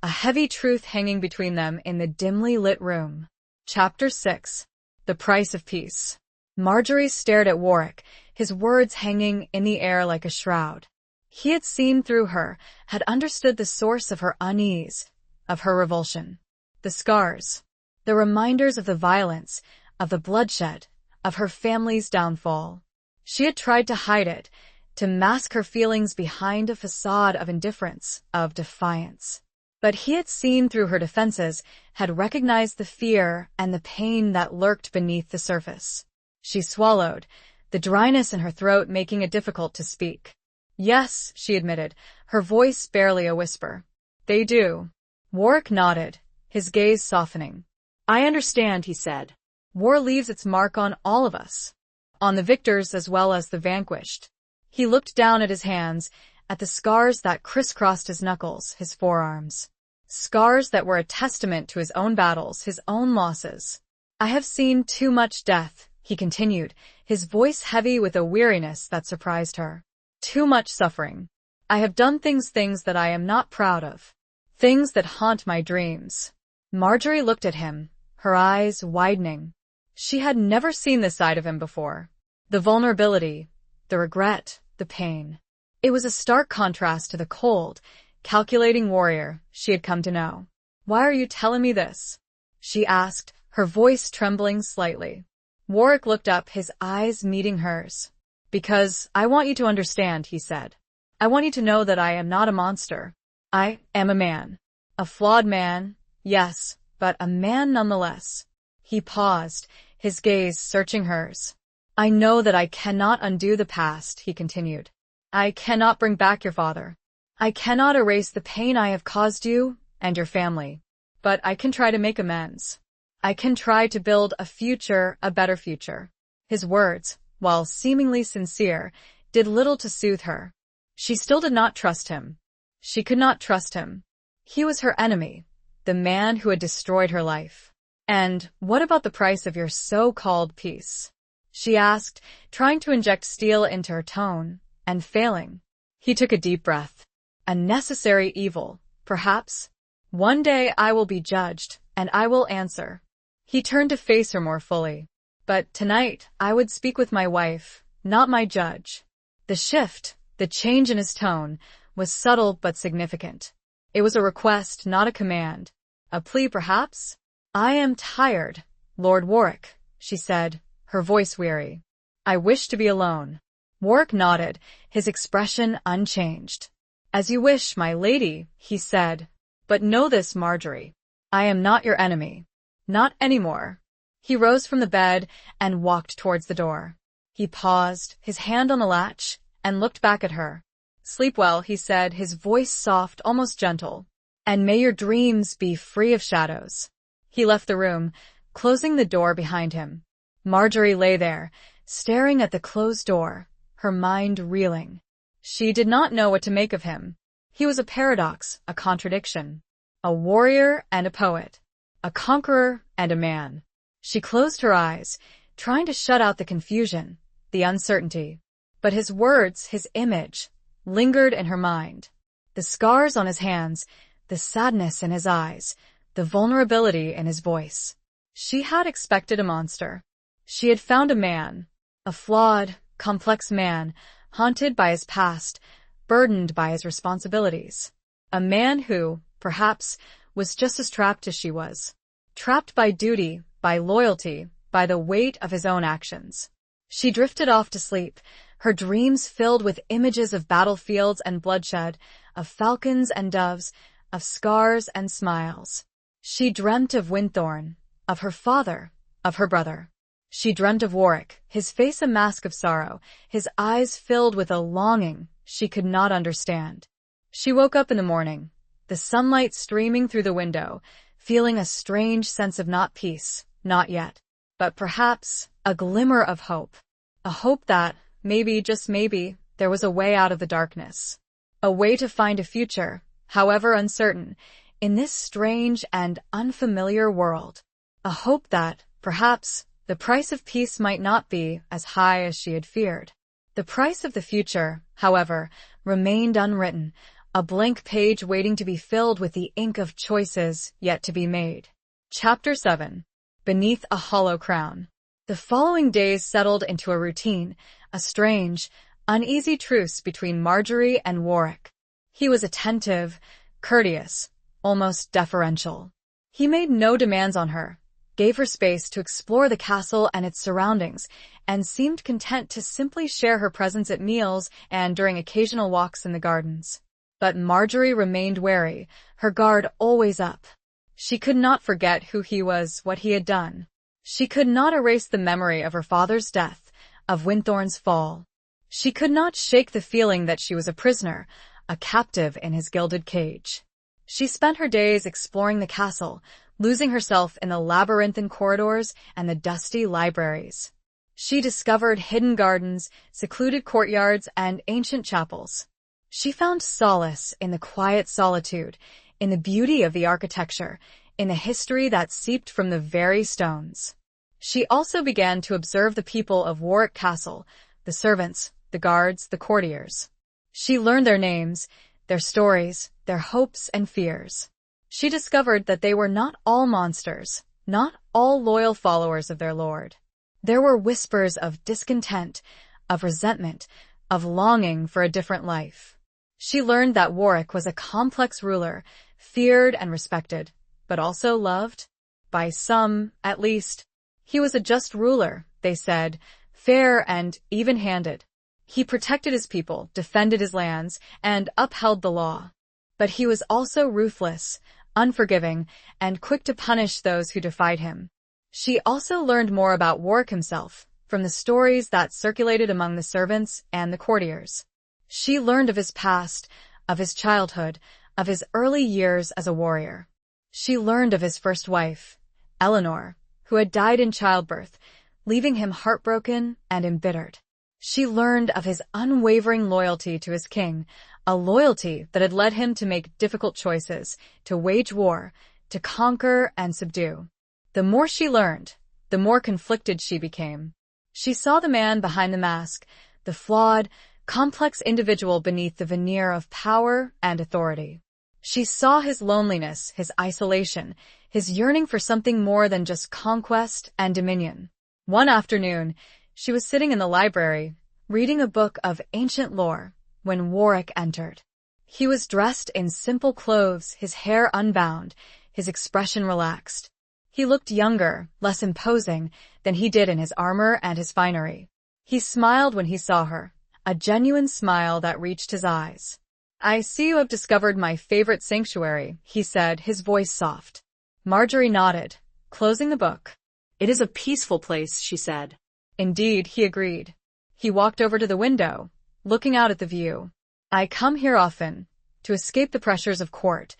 a heavy truth hanging between them in the dimly lit room. Chapter 6. The Price of Peace. Marjorie stared at Warwick, his words hanging in the air like a shroud. He had seen through her, had understood the source of her unease, of her revulsion. The scars, the reminders of the violence, of the bloodshed, of her family's downfall. She had tried to hide it, to mask her feelings behind a facade of indifference, of defiance. But he had seen through her defenses, had recognized the fear and the pain that lurked beneath the surface. She swallowed, the dryness in her throat making it difficult to speak. "Yes," she admitted, her voice barely a whisper. "They do." Warwick nodded, his gaze softening. "I understand," he said. "War leaves its mark on all of us, on the victors as well as the vanquished." He looked down at his hands, at the scars that crisscrossed his knuckles, his forearms. Scars that were a testament to his own battles, his own losses. "I have seen too much death," he continued, his voice heavy with a weariness that surprised her. "Too much suffering. I have done things that I am not proud of. Things that haunt my dreams." Marjorie looked at him, her eyes widening. She had never seen this side of him before. The vulnerability, the regret, the pain. It was a stark contrast to the cold, calculating warrior she had come to know. "Why are you telling me this?" she asked, her voice trembling slightly. Warwick looked up, his eyes meeting hers. "Because I want you to understand," he said. I want you to know that I am not a monster. I am a man. A flawed man, yes, but a man nonetheless. He paused, his gaze searching hers. I know that I cannot undo the past, he continued. I cannot bring back your father. I cannot erase the pain I have caused you and your family. But I can try to make amends. I can try to build a future, a better future. His words, while seemingly sincere, did little to soothe her. She still did not trust him. She could not trust him. He was her enemy, the man who had destroyed her life. And what about the price of your so-called peace? She asked, trying to inject steel into her tone, and failing. He took a deep breath. A necessary evil, perhaps. One day I will be judged, and I will answer. He turned to face her more fully. But tonight I would speak with my wife, not my judge. The shift, the change in his tone, was subtle but significant. It was a request, not a command. A plea, perhaps? I am tired, Lord Warwick, she said, her voice weary. I wish to be alone. Warwick nodded, his expression unchanged. As you wish, my lady, he said. But know this, Marjorie. I am not your enemy. Not anymore. He rose from the bed and walked towards the door. He paused, his hand on the latch, and looked back at her. Sleep well, he said, his voice soft, almost gentle. And may your dreams be free of shadows. He left the room, closing the door behind him. Marjorie lay there, staring at the closed door, her mind reeling. She did not know what to make of him. He was a paradox, a contradiction. A warrior and a poet. A conqueror and a man. She closed her eyes, trying to shut out the confusion, the uncertainty. But his words, his image, lingered in her mind. The scars on his hands, the sadness in his eyes, the vulnerability in his voice. She had expected a monster. She had found a man, a flawed, complex man, haunted by his past, burdened by his responsibilities. A man who, perhaps, was just as trapped as she was. Trapped by duty, by loyalty, by the weight of his own actions. She drifted off to sleep, her dreams filled with images of battlefields and bloodshed, of falcons and doves, of scars and smiles. She dreamt of Winthorne, of her father, of her brother. She dreamt of Warwick, his face a mask of sorrow, his eyes filled with a longing she could not understand. She woke up in the morning, the sunlight streaming through the window, feeling a strange sense of not peace, not yet, but perhaps a glimmer of hope. A hope that, maybe, just maybe, there was a way out of the darkness. A way to find a future, however uncertain, in this strange and unfamiliar world. A hope that, perhaps, the price of peace might not be as high as she had feared. The price of the future, however, remained unwritten, a blank page waiting to be filled with the ink of choices yet to be made. Chapter 7. Beneath a Hollow Crown. The following days settled into a routine, a strange, uneasy truce between Marjorie and Warwick. He was attentive, courteous, almost deferential. He made no demands on her, gave her space to explore the castle and its surroundings, and seemed content to simply share her presence at meals and during occasional walks in the gardens. But Marjorie remained wary, her guard always up. She could not forget who he was, what he had done. She could not erase the memory of her father's death, of Winthorne's fall. She could not shake the feeling that she was a prisoner, a captive in his gilded cage. She spent her days exploring the castle, losing herself in the labyrinthine corridors and the dusty libraries. She discovered hidden gardens, secluded courtyards, and ancient chapels. She found solace in the quiet solitude, in the beauty of the architecture, in the history that seeped from the very stones. She also began to observe the people of Warwick Castle, the servants, the guards, the courtiers. She learned their names, their stories, their hopes and fears. She discovered that they were not all monsters, not all loyal followers of their lord. There were whispers of discontent, of resentment, of longing for a different life. She learned that Warwick was a complex ruler, feared and respected, but also loved. By some, at least. He was a just ruler, they said, fair and even-handed. He protected his people, defended his lands, and upheld the law. But he was also ruthless, unforgiving, and quick to punish those who defied him. She also learned more about Warwick himself, from the stories that circulated among the servants and the courtiers. She learned of his past, of his childhood, of his early years as a warrior. She learned of his first wife, Eleanor, who had died in childbirth, leaving him heartbroken and embittered. She learned of his unwavering loyalty to his king, a loyalty that had led him to make difficult choices, to wage war, to conquer and subdue. The more she learned, the more conflicted she became. She saw the man behind the mask, the flawed, complex individual beneath the veneer of power and authority. She saw his loneliness, his isolation, his yearning for something more than just conquest and dominion. One afternoon, she was sitting in the library, reading a book of ancient lore, when Warwick entered. He was dressed in simple clothes, his hair unbound, his expression relaxed. He looked younger, less imposing, than he did in his armor and his finery. He smiled when he saw her, a genuine smile that reached his eyes. "I see you have discovered my favorite sanctuary," he said, his voice soft. Marjorie nodded, closing the book. "It is a peaceful place," she said. "Indeed," he agreed. He walked over to the window, looking out at the view. "I come here often, to escape the pressures of court,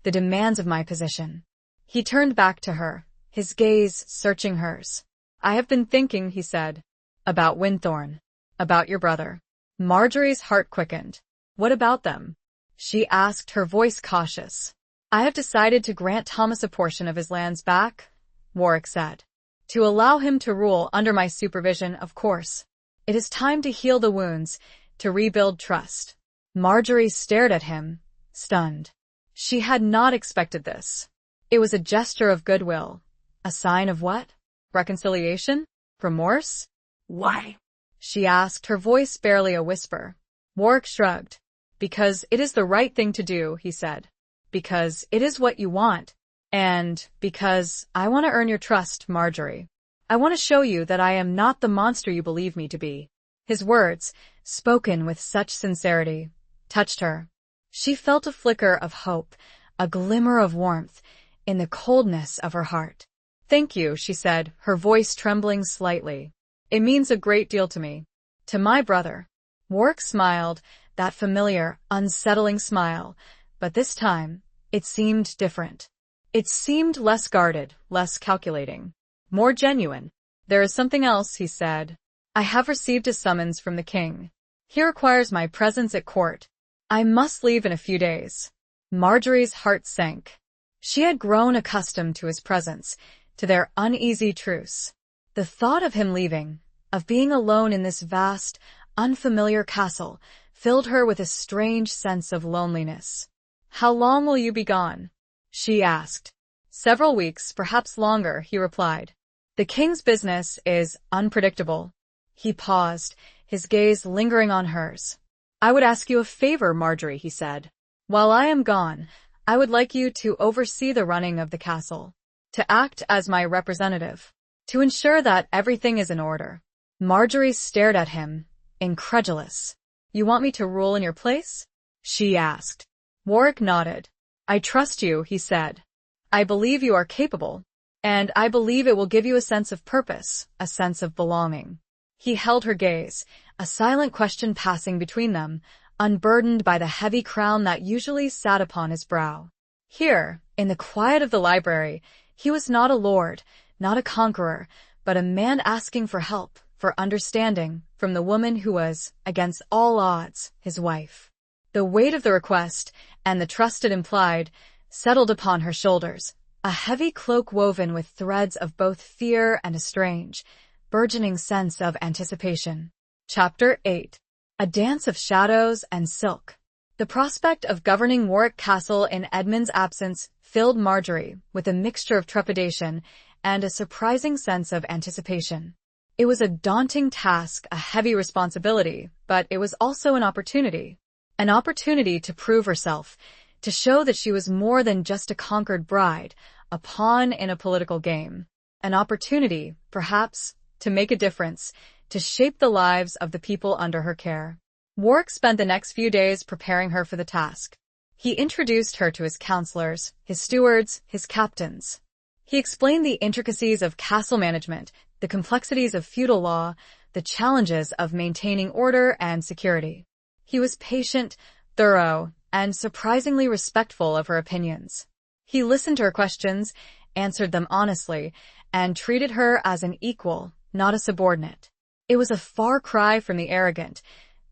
the demands of my position." He turned back to her, his gaze searching hers. "I have been thinking," he said, "about Winthorne, about your brother." Marjorie's heart quickened. "What about them?" she asked, her voice cautious. "I have decided to grant Thomas a portion of his lands back," Warwick said. "To allow him to rule under my supervision, of course. It is time to heal the wounds, to rebuild trust." Marjorie stared at him, stunned. She had not expected this. It was a gesture of goodwill. A sign of what? Reconciliation? Remorse? "Why?" she asked, her voice barely a whisper. Warwick shrugged. "Because it is the right thing to do," he said. "Because it is what you want. And because I want to earn your trust, Marjorie. I want to show you that I am not the monster you believe me to be." His words, spoken with such sincerity, touched her. She felt a flicker of hope, a glimmer of warmth, in the coldness of her heart. "Thank you," she said, her voice trembling slightly. "It means a great deal to me. To my brother." Warwick smiled, that familiar, unsettling smile, but this time, it seemed different. It seemed less guarded, less calculating, more genuine. "There is something else," he said. "I have received a summons from the king. He requires my presence at court. I must leave in a few days." Marjorie's heart sank. She had grown accustomed to his presence, to their uneasy truce. The thought of him leaving, of being alone in this vast, unfamiliar castle, filled her with a strange sense of loneliness. "How long will you be gone?" she asked. "Several weeks, perhaps longer," he replied. "The king's business is unpredictable." He paused, his gaze lingering on hers. "I would ask you a favor, Marjorie," he said. "While I am gone, I would like you to oversee the running of the castle, to act as my representative, to ensure that everything is in order." Marjorie stared at him, incredulous. "You want me to rule in your place?" she asked. Warwick nodded. "I trust you," he said. "I believe you are capable, and I believe it will give you a sense of purpose, a sense of belonging." He held her gaze, a silent question passing between them, unburdened by the heavy crown that usually sat upon his brow. Here, in the quiet of the library, he was not a lord, not a conqueror, but a man asking for help, for understanding, from the woman who was, against all odds, his wife. The weight of the request, and the trust it implied, settled upon her shoulders, a heavy cloak woven with threads of both fear and a strange, burgeoning sense of anticipation. Chapter 8. A Dance of Shadows and Silk. The prospect of governing Warwick Castle in Edmund's absence filled Marjorie with a mixture of trepidation and a surprising sense of anticipation. It was a daunting task, a heavy responsibility, but it was also an opportunity to prove herself, to show that she was more than just a conquered bride, a pawn in a political game. An opportunity, perhaps, to make a difference, to shape the lives of the people under her care. Warwick spent the next few days preparing her for the task. He introduced her to his counselors, his stewards, his captains. He explained the intricacies of castle management, the complexities of feudal law, the challenges of maintaining order and security. He was patient, thorough, and surprisingly respectful of her opinions. He listened to her questions, answered them honestly, and treated her as an equal, not a subordinate. It was a far cry from the arrogant,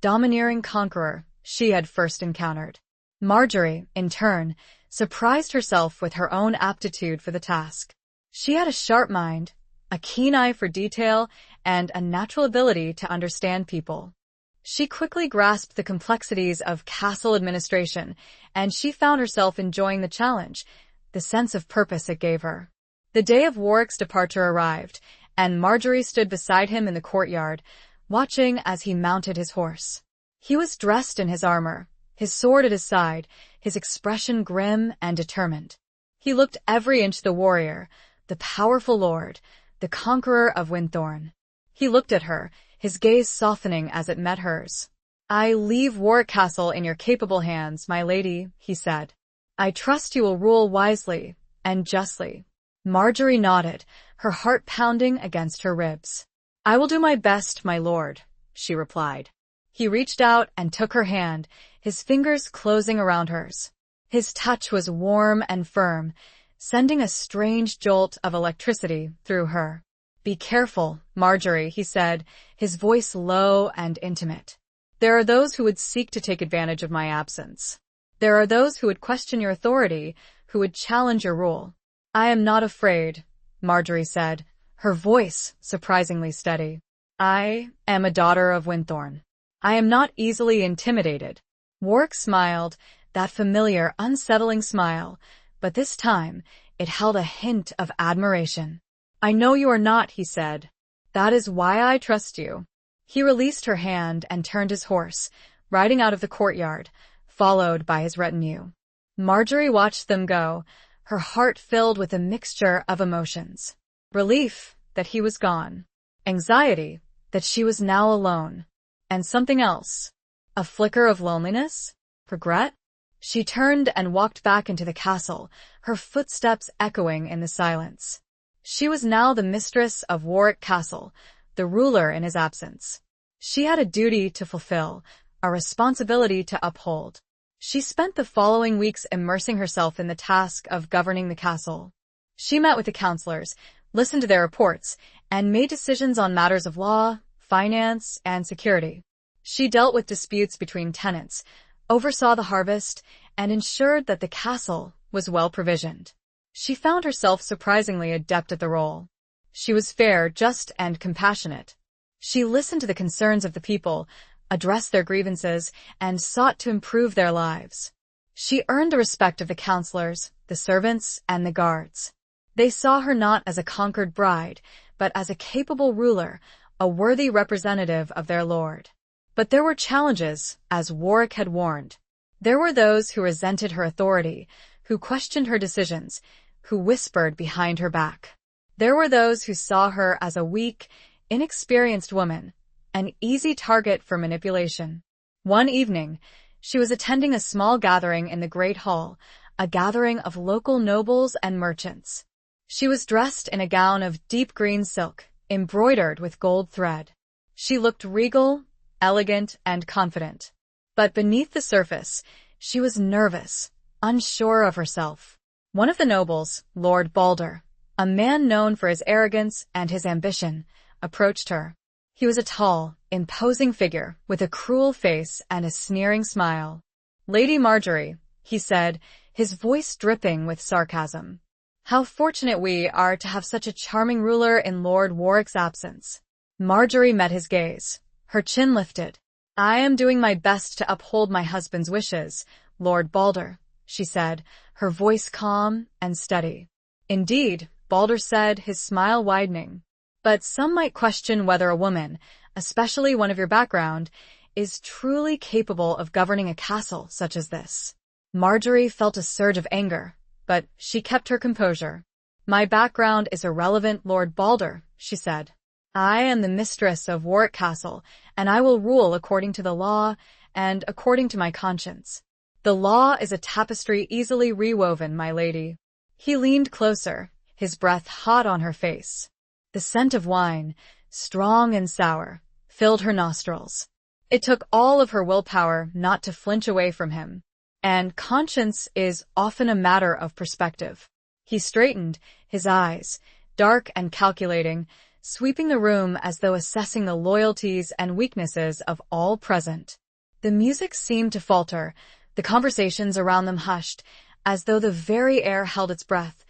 domineering conqueror she had first encountered. Marjorie, in turn, surprised herself with her own aptitude for the task. She had a sharp mind, a keen eye for detail, and a natural ability to understand people. She quickly grasped the complexities of castle administration, and she found herself enjoying the challenge, the sense of purpose it gave her. The day of Warwick's departure arrived, and Marjorie stood beside him in the courtyard, watching as he mounted his horse. He was dressed in his armor, his sword at his side, his expression grim and determined. He looked every inch the warrior, the powerful lord, the conqueror of Winthorne. He looked at her, his gaze softening as it met hers. "I leave Warwick Castle in your capable hands, my lady," he said. "I trust you will rule wisely and justly." Marjorie nodded, her heart pounding against her ribs. "I will do my best, my lord," she replied. He reached out and took her hand, his fingers closing around hers. His touch was warm and firm, sending a strange jolt of electricity through her. "Be careful, Marjorie," he said, his voice low and intimate. "There are those who would seek to take advantage of my absence. There are those who would question your authority, who would challenge your rule." "I am not afraid," Marjorie said, her voice surprisingly steady. "I am a daughter of Winthorne. I am not easily intimidated." Warwick smiled, that familiar, unsettling smile, but this time it held a hint of admiration. "I know you are not," he said. "That is why I trust you." He released her hand and turned his horse, riding out of the courtyard, followed by his retinue. Marjorie watched them go, her heart filled with a mixture of emotions. Relief that he was gone, anxiety that she was now alone, and something else, a flicker of loneliness, regret. She turned and walked back into the castle, her footsteps echoing in the silence. She was now the mistress of Warwick Castle, the ruler in his absence. She had a duty to fulfill, a responsibility to uphold. She spent the following weeks immersing herself in the task of governing the castle. She met with the counselors, listened to their reports, and made decisions on matters of law, finance, and security. She dealt with disputes between tenants, oversaw the harvest, and ensured that the castle was well provisioned. She found herself surprisingly adept at the role. She was fair, just, and compassionate. She listened to the concerns of the people, addressed their grievances, and sought to improve their lives. She earned the respect of the counselors, the servants, and the guards. They saw her not as a conquered bride, but as a capable ruler, a worthy representative of their lord. But there were challenges, as Warwick had warned. There were those who resented her authority, who questioned her decisions, who whispered behind her back. There were those who saw her as a weak, inexperienced woman, an easy target for manipulation. One evening, she was attending a small gathering in the Great Hall, a gathering of local nobles and merchants. She was dressed in a gown of deep green silk, embroidered with gold thread. She looked regal, elegant, and confident. But beneath the surface, she was nervous, unsure of herself. One of the nobles, Lord Balder, a man known for his arrogance and his ambition, approached her. He was a tall, imposing figure with a cruel face and a sneering smile. "Lady Marjorie," he said, his voice dripping with sarcasm. "How fortunate we are to have such a charming ruler in Lord Warwick's absence." Marjorie met his gaze, her chin lifted. "I am doing my best to uphold my husband's wishes, Lord Balder," she said, her voice calm and steady. "Indeed," Balder said, his smile widening. "But some might question whether a woman, especially one of your background, is truly capable of governing a castle such as this." Marjorie felt a surge of anger, but she kept her composure. "My background is irrelevant, Lord Balder," she said. I am the mistress of Warwick Castle, and I will rule according to the law and according to my conscience. The law is a tapestry easily rewoven, my lady." He leaned closer, his breath hot on her face. The scent of wine, strong and sour, filled her nostrils. It took all of her willpower not to flinch away from him. And conscience is often a matter of perspective. He straightened, his eyes, dark and calculating, sweeping the room as though assessing the loyalties and weaknesses of all present. The music seemed to falter, the conversations around them hushed, as though the very air held its breath,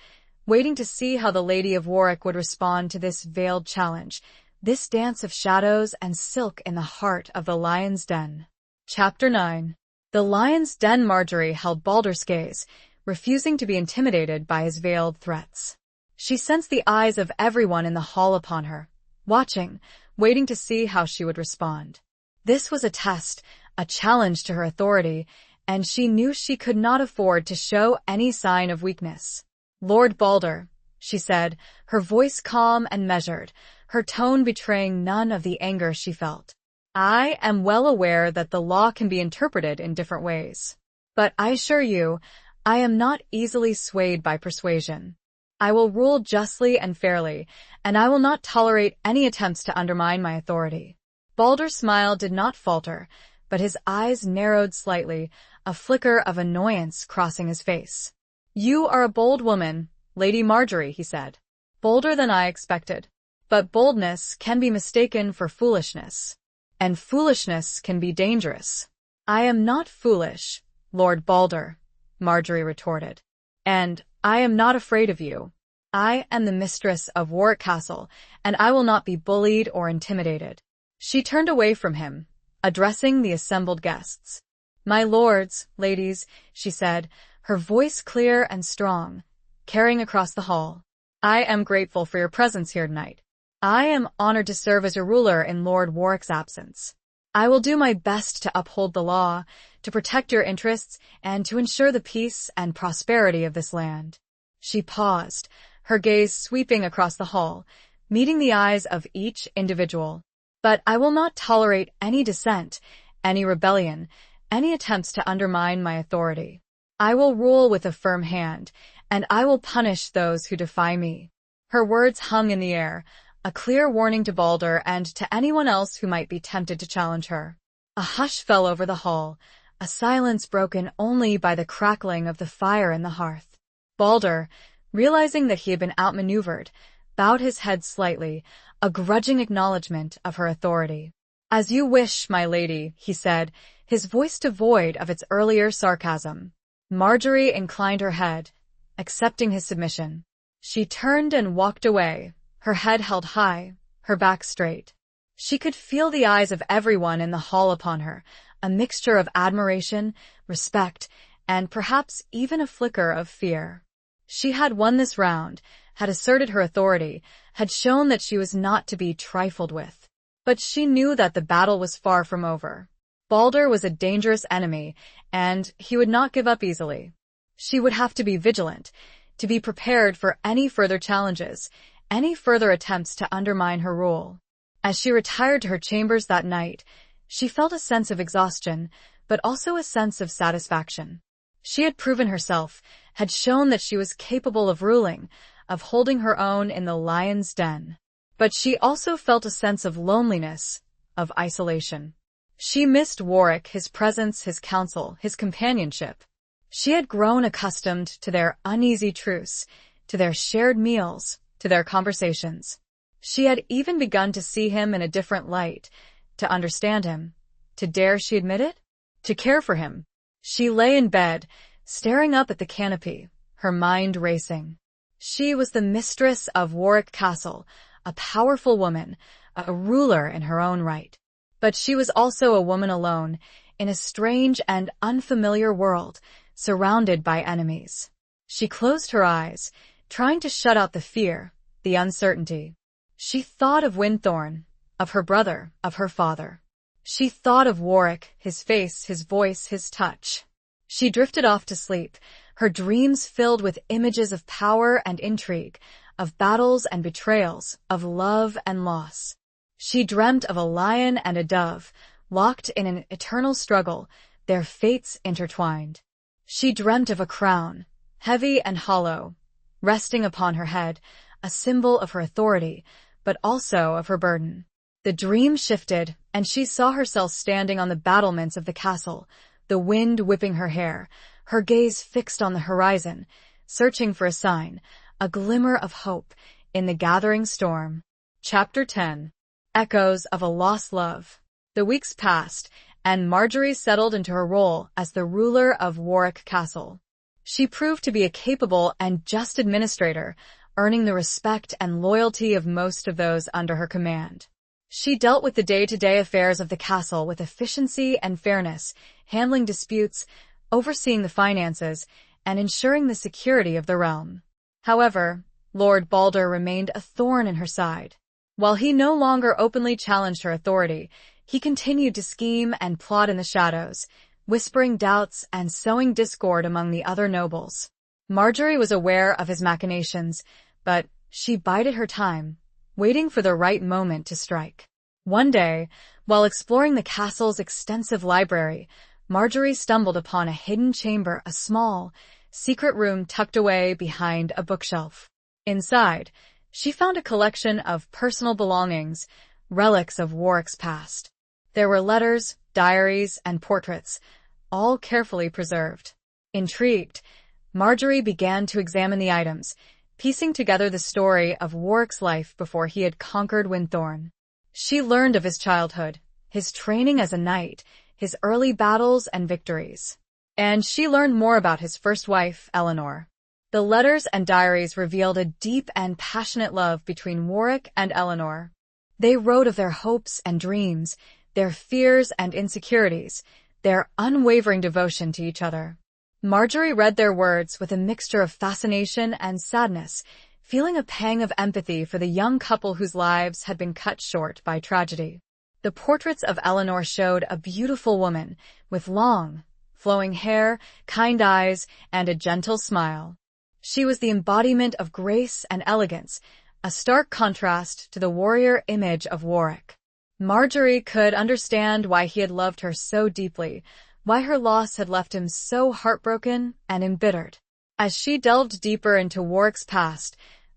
waiting to see how the Lady of Warwick would respond to this veiled challenge, this dance of shadows and silk in the heart of the Lion's Den. Chapter 9. The Lion's Den. Marjorie held Baldur's gaze, refusing to be intimidated by his veiled threats. She sensed the eyes of everyone in the hall upon her, watching, waiting to see how she would respond. This was a test, a challenge to her authority, and she knew she could not afford to show any sign of weakness. "Lord Baldur," she said, her voice calm and measured, her tone betraying none of the anger she felt. "I am well aware that the law can be interpreted in different ways. But I assure you, I am not easily swayed by persuasion. I will rule justly and fairly, and I will not tolerate any attempts to undermine my authority." Baldur's smile did not falter, but his eyes narrowed slightly, a flicker of annoyance crossing his face. "You are a bold woman, Lady Marjorie," he said. "Bolder than I expected. But boldness can be mistaken for foolishness. And foolishness can be dangerous." "I am not foolish, Lord Baldur," Marjorie retorted. "And I am not afraid of you. I am the mistress of Warwick Castle, and I will not be bullied or intimidated." She turned away from him, addressing the assembled guests. "My lords, ladies," she said, her voice clear and strong, carrying across the hall. "I am grateful for your presence here tonight. I am honored to serve as your ruler in Lord Warwick's absence. I will do my best to uphold the law, to protect your interests, and to ensure the peace and prosperity of this land." She paused, her gaze sweeping across the hall, meeting the eyes of each individual. "But I will not tolerate any dissent, any rebellion, any attempts to undermine my authority. I will rule with a firm hand, and I will punish those who defy me." Her words hung in the air, a clear warning to Baldur and to anyone else who might be tempted to challenge her. A hush fell over the hall, a silence broken only by the crackling of the fire in the hearth. Baldur, realizing that he had been outmaneuvered, bowed his head slightly, a grudging acknowledgement of her authority. "As you wish, my lady," he said, his voice devoid of its earlier sarcasm. Marjorie inclined her head, accepting his submission. She turned and walked away, her head held high, her back straight. She could feel the eyes of everyone in the hall upon her, a mixture of admiration, respect, and perhaps even a flicker of fear. She had won this round, had asserted her authority, had shown that she was not to be trifled with. But she knew that the battle was far from over. Baldur was a dangerous enemy, and he would not give up easily. She would have to be vigilant, to be prepared for any further challenges, any further attempts to undermine her rule. As she retired to her chambers that night, she felt a sense of exhaustion, but also a sense of satisfaction. She had proven herself, had shown that she was capable of ruling, of holding her own in the Lion's Den. But she also felt a sense of loneliness, of isolation. She missed Warwick, his presence, his counsel, his companionship. She had grown accustomed to their uneasy truce, to their shared meals, to their conversations. She had even begun to see him in a different light, to understand him, to dare she admit it, to care for him. She lay in bed, staring up at the canopy, her mind racing. She was the mistress of Warwick Castle, a powerful woman, a ruler in her own right. But she was also a woman alone, in a strange and unfamiliar world, surrounded by enemies. She closed her eyes, trying to shut out the fear, the uncertainty. She thought of Winthorn, of her brother, of her father. She thought of Warwick, his face, his voice, his touch. She drifted off to sleep, her dreams filled with images of power and intrigue, of battles and betrayals, of love and loss. She dreamt of a lion and a dove, locked in an eternal struggle, their fates intertwined. She dreamt of a crown, heavy and hollow, resting upon her head, a symbol of her authority, but also of her burden. The dream shifted, and she saw herself standing on the battlements of the castle, the wind whipping her hair, her gaze fixed on the horizon, searching for a sign, a glimmer of hope in the gathering storm. Chapter 10. Echoes of a Lost Love. The weeks passed, and Marjorie settled into her role as the ruler of Warwick Castle. She proved to be a capable and just administrator, earning the respect and loyalty of most of those under her command. She dealt with the day-to-day affairs of the castle with efficiency and fairness, handling disputes, overseeing the finances, and ensuring the security of the realm. However, Lord Balder remained a thorn in her side. While he no longer openly challenged her authority, he continued to scheme and plot in the shadows, whispering doubts and sowing discord among the other nobles. Marjorie was aware of his machinations, but she bided her time, waiting for the right moment to strike. One day, while exploring the castle's extensive library, Marjorie stumbled upon a hidden chamber, a small, secret room tucked away behind a bookshelf. Inside, she found a collection of personal belongings, relics of Warwick's past. There were letters, diaries, and portraits, all carefully preserved. Intrigued, Marjorie began to examine the items, piecing together the story of Warwick's life before he had conquered Winthorne. She learned of his childhood, his training as a knight, his early battles and victories. And she learned more about his first wife, Eleanor. The letters and diaries revealed a deep and passionate love between Warwick and Eleanor. They wrote of their hopes and dreams, their fears and insecurities, their unwavering devotion to each other. Marjorie read their words with a mixture of fascination and sadness, feeling a pang of empathy for the young couple whose lives had been cut short by tragedy. The portraits of Eleanor showed a beautiful woman with long, flowing hair, kind eyes, and a gentle smile. She was the embodiment of grace and elegance, a stark contrast to the warrior image of Warwick. Marjorie could understand why he had loved her so deeply, why her loss had left him so heartbroken and embittered. As she delved deeper into Warwick's past,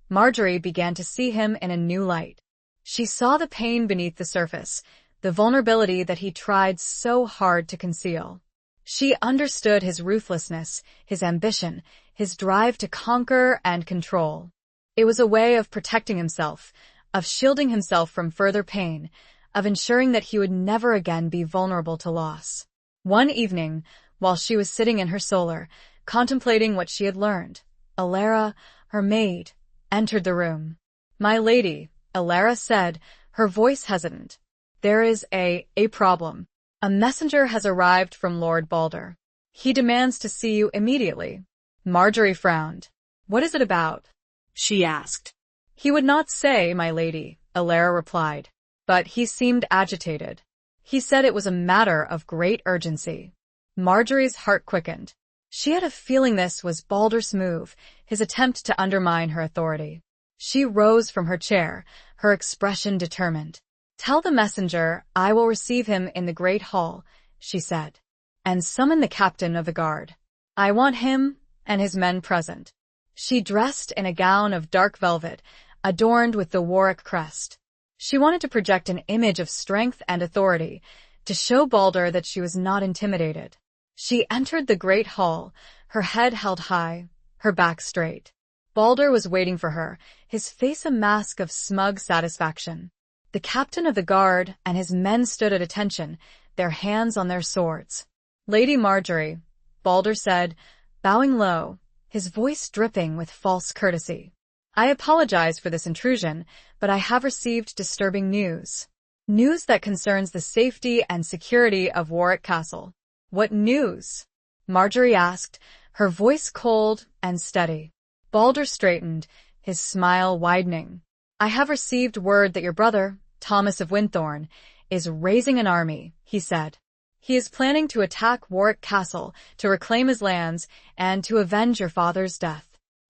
Marjorie began to see him in a new light. She saw the pain beneath the surface, the vulnerability that he tried so hard to conceal. She understood his ruthlessness, his ambition, his drive to conquer and control. It was a way of protecting himself, of shielding himself from further pain, of ensuring that he would never again be vulnerable to loss. One evening, while she was sitting in her solar, contemplating what she had learned, Alara, her maid, entered the room. "My lady," Alara said, her voice hesitant. "There is a problem. A messenger has arrived from Lord Balder. He demands to see you immediately." Marjorie frowned. "What is it about?" she asked. "He would not say, my lady," Alara replied, "but he seemed agitated. He said it was a matter of great urgency." Marjorie's heart quickened. She had a feeling this was Balder's move, his attempt to undermine her authority. She rose from her chair, her expression determined. "Tell the messenger I will receive him in the great hall," she said, "and summon the captain of the guard. I want him and his men present." She dressed in a gown of dark velvet, adorned with the Warwick crest. She wanted to project an image of strength and authority, to show Balder that she was not intimidated. She entered the great hall, her head held high, her back straight. Balder was waiting for her, his face a mask of smug satisfaction. The captain of the guard and his men stood at attention, their hands on their swords. "Lady Marjorie," Balder said, bowing low, his voice dripping with false courtesy. "I apologize for this intrusion, but I have received disturbing news. News that concerns the safety and security of Warwick Castle." "What news?" Marjorie asked, her voice cold and steady. Balder straightened, his smile widening. "I have received word that your brother, Thomas of Winthorne, is raising an army," he said. "He is planning to attack Warwick Castle, to reclaim his lands, and to avenge your father's death."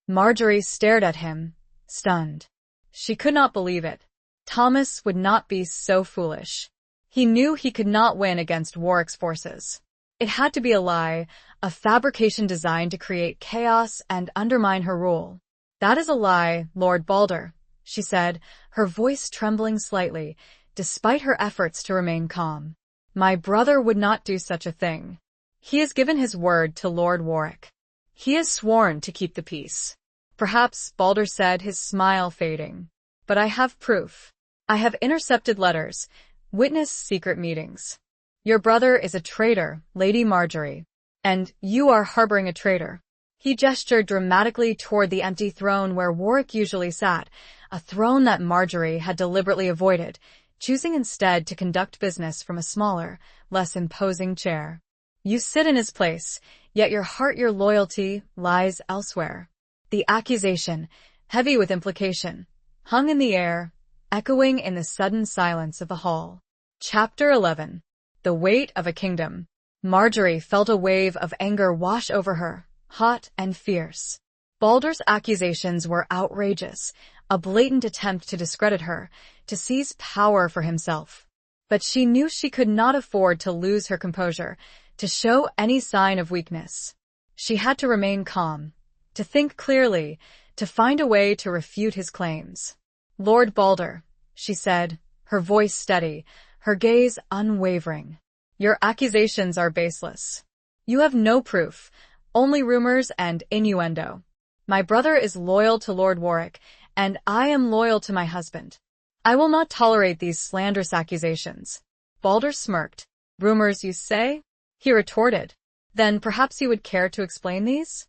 Marjorie stared at him, stunned. She could not believe it. Thomas would not be so foolish. He knew he could not win against Warwick's forces. It had to be a lie, a fabrication designed to create chaos and undermine her rule. "That is a lie, Lord Balder," she said, her voice trembling slightly, despite her efforts to remain calm. "My brother would not do such a thing. He has given his word to Lord Warwick. He has sworn to keep the peace." "Perhaps," Balder said, his smile fading. "But I have proof. I have intercepted letters, witnessed secret meetings. Your brother is a traitor, Lady Marjorie. And you are harboring a traitor." He gestured dramatically toward the empty throne where Warwick usually sat, a throne that Marjorie had deliberately avoided, choosing instead to conduct business from a smaller, less imposing chair. "You sit in his place, yet your heart, your loyalty, lies elsewhere." The accusation, heavy with implication, hung in the air, echoing in the sudden silence of the hall. Chapter 11. The Weight of a Kingdom. Marjorie felt a wave of anger wash over her, hot and fierce. Balder's accusations were outrageous, a blatant attempt to discredit her, to seize power for himself. But she knew she could not afford to lose her composure, to show any sign of weakness. She had to remain calm, to think clearly, to find a way to refute his claims. "Lord Balder," she said, her voice steady, her gaze unwavering. "Your accusations are baseless. You have no proof, only rumors and innuendo. My brother is loyal to Lord Warwick, and I am loyal to my husband. I will not tolerate these slanderous accusations." Balder smirked. "Rumors, you say?" He retorted. "Then perhaps you would care to explain these?"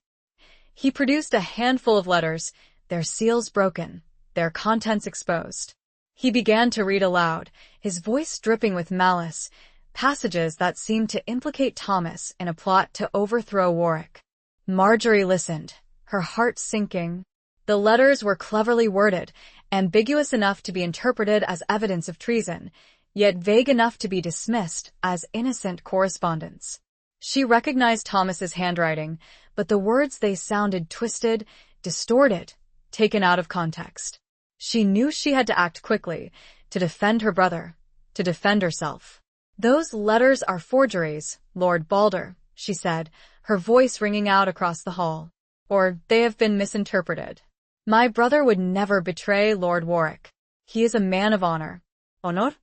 He produced a handful of letters, their seals broken, their contents exposed. He began to read aloud, his voice dripping with malice, passages that seemed to implicate Thomas in a plot to overthrow Warwick. Marjorie listened, her heart sinking. The letters were cleverly worded, ambiguous enough to be interpreted as evidence of treason, yet vague enough to be dismissed as innocent correspondence. She recognized Thomas's handwriting, but the words, they sounded twisted, distorted, taken out of context. She knew she had to act quickly, to defend her brother, to defend herself. "Those letters are forgeries, Lord Balder," she said, her voice ringing out across the hall. "Or they have been misinterpreted. My brother would never betray Lord Warwick. He is a man of honor." "Honor?"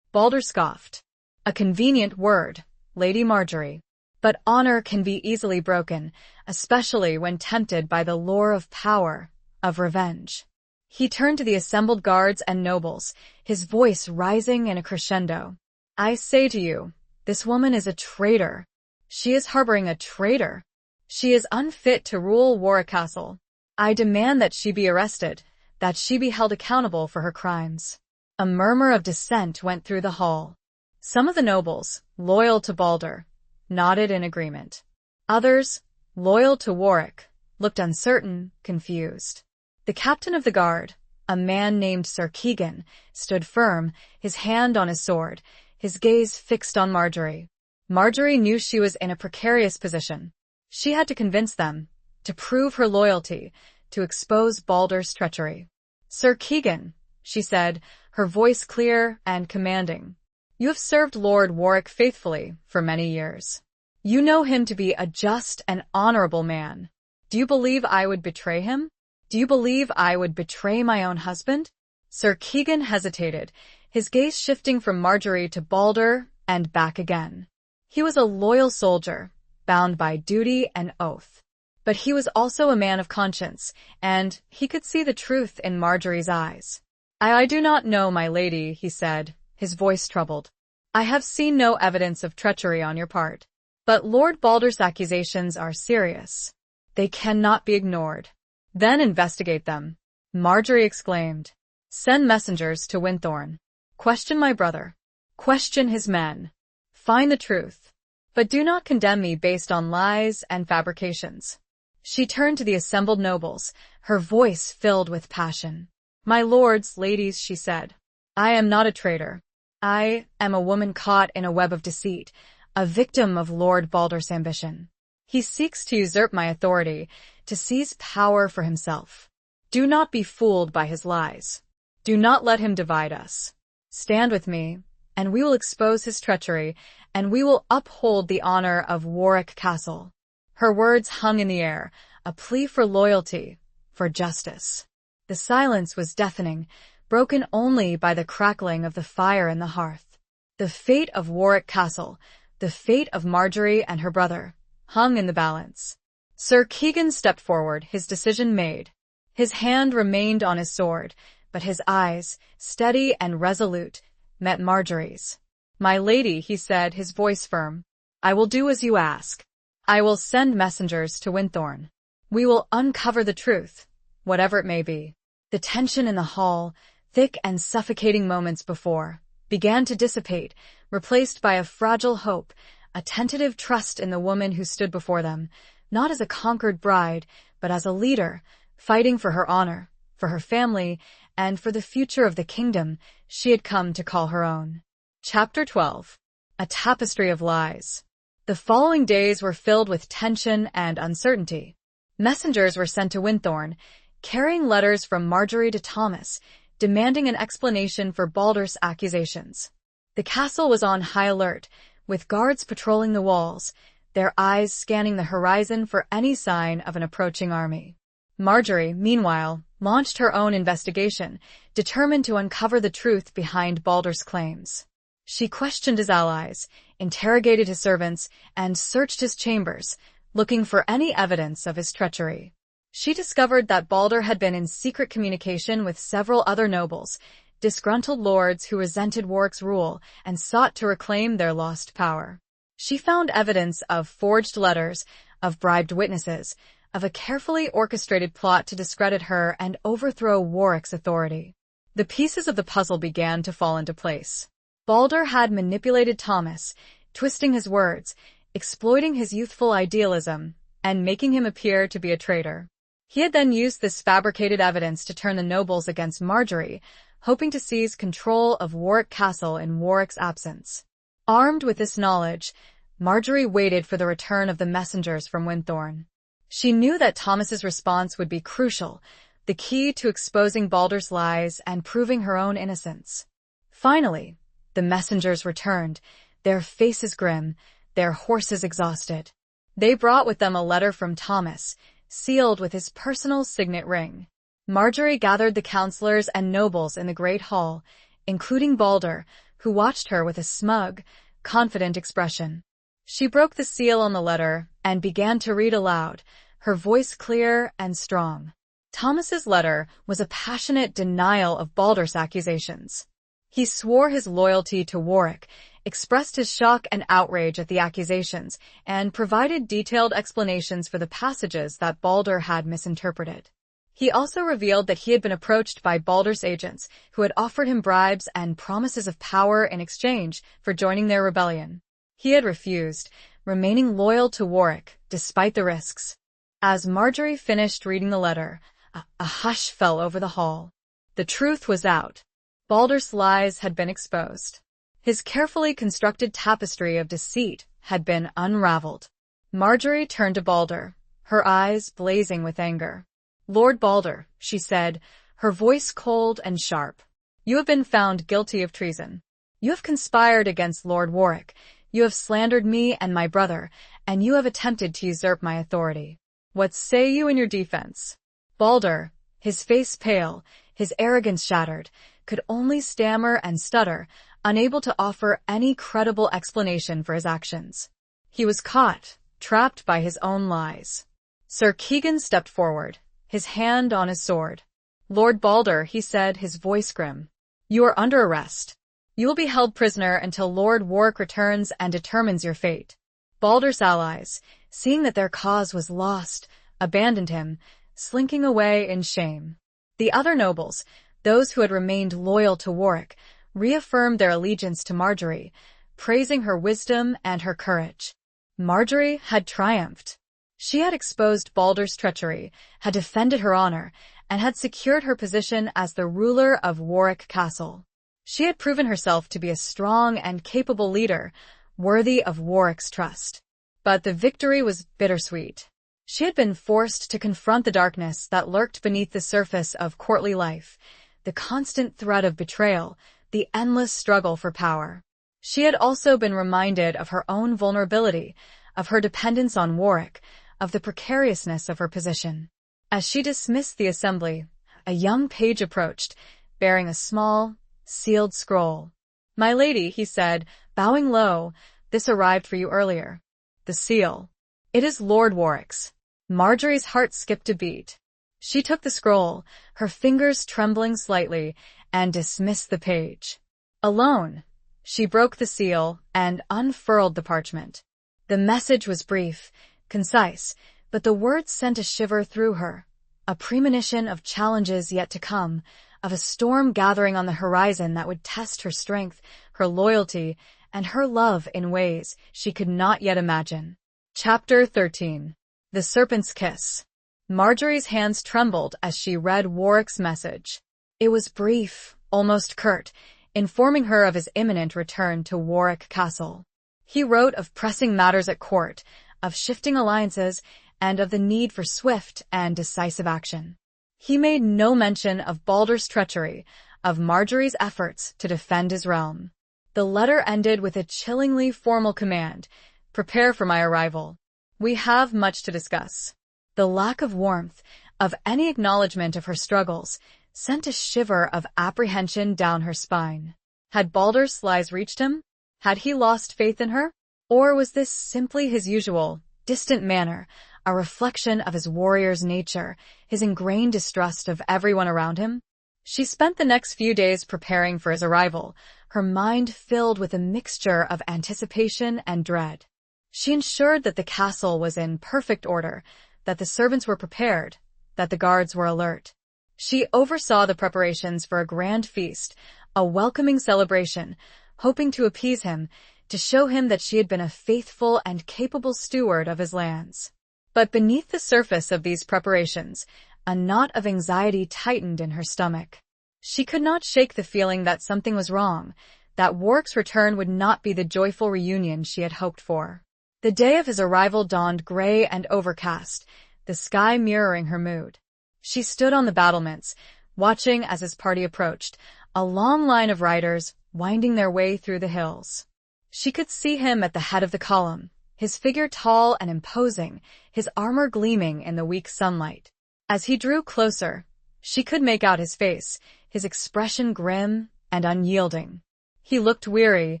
Balder scoffed. "A convenient word, Lady Marjorie. But honor can be easily broken, especially when tempted by the lure of power, of revenge." He turned to the assembled guards and nobles, his voice rising in a crescendo. "I say to you, this woman is a traitor. She is harboring a traitor. She is unfit to rule Warwick Castle. I demand that she be arrested, that she be held accountable for her crimes." A murmur of dissent went through the hall. Some of the nobles, loyal to Balder, nodded in agreement. Others, loyal to Warwick, looked uncertain, confused. The captain of the guard, a man named Sir Keegan, stood firm, his hand on his sword, his gaze fixed on Marjorie. Marjorie knew she was in a precarious position. She had to convince them, to prove her loyalty, to expose Balder's treachery. "Sir Keegan," she said, her voice clear and commanding, "you have served Lord Warwick faithfully for many years. You know him to be a just and honorable man. Do you believe I would betray him? Do you believe I would betray my own husband?" Sir Keegan hesitated, his gaze shifting from Marjorie to Balder and back again. He was a loyal soldier, bound by duty and oath. But he was also a man of conscience, and he could see the truth in Marjorie's eyes. I do not know, my lady," he said, his voice troubled. "I have seen no evidence of treachery on your part. But Lord Balder's accusations are serious. They cannot be ignored." "Then investigate them," Marjorie exclaimed. "Send messengers to Winthorne. Question my brother. Question his men. Find the truth. But do not condemn me based on lies and fabrications." She turned to the assembled nobles, her voice filled with passion. "My lords, ladies," she said, "I am not a traitor. I am a woman caught in a web of deceit, a victim of Lord Balder's ambition. He seeks to usurp my authority, to seize power for himself. Do not be fooled by his lies. Do not let him divide us. Stand with me, and we will expose his treachery, and we will uphold the honor of Warwick Castle." Her words hung in the air, a plea for loyalty, for justice. The silence was deafening, broken only by the crackling of the fire in the hearth. The fate of Warwick Castle, the fate of Marjorie and her brother, hung in the balance. Sir Keegan stepped forward, his decision made. His hand remained on his sword, but his eyes, steady and resolute, met Marjorie's. "My lady," he said, his voice firm, "I will do as you ask. I will send messengers to Winthorne. We will uncover the truth, whatever it may be." The tension in the hall, thick and suffocating moments before, began to dissipate, replaced by a fragile hope, a tentative trust in the woman who stood before them, not as a conquered bride, but as a leader, fighting for her honor, for her family, and for the future of the kingdom she had come to call her own. Chapter 12. A Tapestry of Lies. The following days were filled with tension and uncertainty. Messengers were sent to Winthorne, carrying letters from Marjorie to Thomas, demanding an explanation for Baldur's accusations. The castle was on high alert, with guards patrolling the walls, their eyes scanning the horizon for any sign of an approaching army. Marjorie, meanwhile, launched her own investigation, determined to uncover the truth behind Baldur's claims. She questioned his allies, interrogated his servants, and searched his chambers, looking for any evidence of his treachery. She discovered that Baldur had been in secret communication with several other nobles, disgruntled lords who resented Warwick's rule and sought to reclaim their lost power. She found evidence of forged letters, of bribed witnesses, of a carefully orchestrated plot to discredit her and overthrow Warwick's authority. The pieces of the puzzle began to fall into place. Baldur had manipulated Thomas, twisting his words, exploiting his youthful idealism, and making him appear to be a traitor. He had then used this fabricated evidence to turn the nobles against Marjorie, hoping to seize control of Warwick Castle in Warwick's absence. Armed with this knowledge, Marjorie waited for the return of the messengers from Winthorne. She knew that Thomas's response would be crucial, the key to exposing Baldur's lies and proving her own innocence. Finally, the messengers returned, their faces grim, their horses exhausted. They brought with them a letter from Thomas, sealed with his personal signet ring. Marjorie gathered the counselors and nobles in the great hall, including Baldur, who watched her with a smug, confident expression. She broke the seal on the letter and began to read aloud, her voice clear and strong. Thomas's letter was a passionate denial of Baldur's accusations. He swore his loyalty to Warwick, expressed his shock and outrage at the accusations, and provided detailed explanations for the passages that Baldur had misinterpreted. He also revealed that he had been approached by Baldur's agents, who had offered him bribes and promises of power in exchange for joining their rebellion. He had refused, remaining loyal to Warwick, despite the risks. As Marjorie finished reading the letter, a hush fell over the hall. The truth was out. Baldur's lies had been exposed. His carefully constructed tapestry of deceit had been unraveled. Marjorie turned to Baldur, her eyes blazing with anger. "Lord Baldur," she said, her voice cold and sharp, "you have been found guilty of treason. You have conspired against Lord Warwick, you have slandered me and my brother, and you have attempted to usurp my authority. What say you in your defense?" Baldur, his face pale, his arrogance shattered, could only stammer and stutter, unable to offer any credible explanation for his actions. He was caught, trapped by his own lies. Sir Keegan stepped forward, his hand on his sword. "Lord Baldur," he said, his voice grim, "you are under arrest. You will be held prisoner until Lord Warwick returns and determines your fate." Baldur's allies, seeing that their cause was lost, abandoned him, slinking away in shame. The other nobles, those who had remained loyal to Warwick, reaffirmed their allegiance to Marjorie, praising her wisdom and her courage. Marjorie had triumphed. She had exposed Baldur's treachery, had defended her honor, and had secured her position as the ruler of Warwick Castle. She had proven herself to be a strong and capable leader, worthy of Warwick's trust. But the victory was bittersweet. She had been forced to confront the darkness that lurked beneath the surface of courtly life, the constant threat of betrayal, the endless struggle for power. She had also been reminded of her own vulnerability, of her dependence on Warwick, of the precariousness of her position. As she dismissed the assembly, a young page approached, bearing a small, sealed scroll. "My lady," he said, bowing low, "this arrived for you earlier." The seal. "It is Lord Warwick's." Marjorie's heart skipped a beat. She took the scroll, her fingers trembling slightly, and dismissed the page. Alone, she broke the seal and unfurled the parchment. The message was brief, concise, but the words sent a shiver through her, a premonition of challenges yet to come, of a storm gathering on the horizon that would test her strength, her loyalty, and her love in ways she could not yet imagine. Chapter 13. The Serpent's Kiss. Marjorie's hands trembled as she read Warwick's message. It was brief, almost curt, informing her of his imminent return to Warwick Castle. He wrote of pressing matters at court, of shifting alliances, and of the need for swift and decisive action. He made no mention of Balder's treachery, of Marjorie's efforts to defend his realm. The letter ended with a chillingly formal command: "Prepare for my arrival. We have much to discuss." The lack of warmth, of any acknowledgement of her struggles, sent a shiver of apprehension down her spine. Had Balder's lies reached him? Had he lost faith in her? Or was this simply his usual, distant manner, a reflection of his warrior's nature, his ingrained distrust of everyone around him? She spent the next few days preparing for his arrival, her mind filled with a mixture of anticipation and dread. She ensured that the castle was in perfect order, that the servants were prepared, that the guards were alert. She oversaw the preparations for a grand feast, a welcoming celebration, hoping to appease him, to show him that she had been a faithful and capable steward of his lands. But beneath the surface of these preparations, a knot of anxiety tightened in her stomach. She could not shake the feeling that something was wrong, that Warwick's return would not be the joyful reunion she had hoped for. The day of his arrival dawned gray and overcast, the sky mirroring her mood. She stood on the battlements, watching as his party approached, a long line of riders winding their way through the hills. She could see him at the head of the column, his figure tall and imposing, his armor gleaming in the weak sunlight. As he drew closer, she could make out his face, his expression grim and unyielding. He looked weary,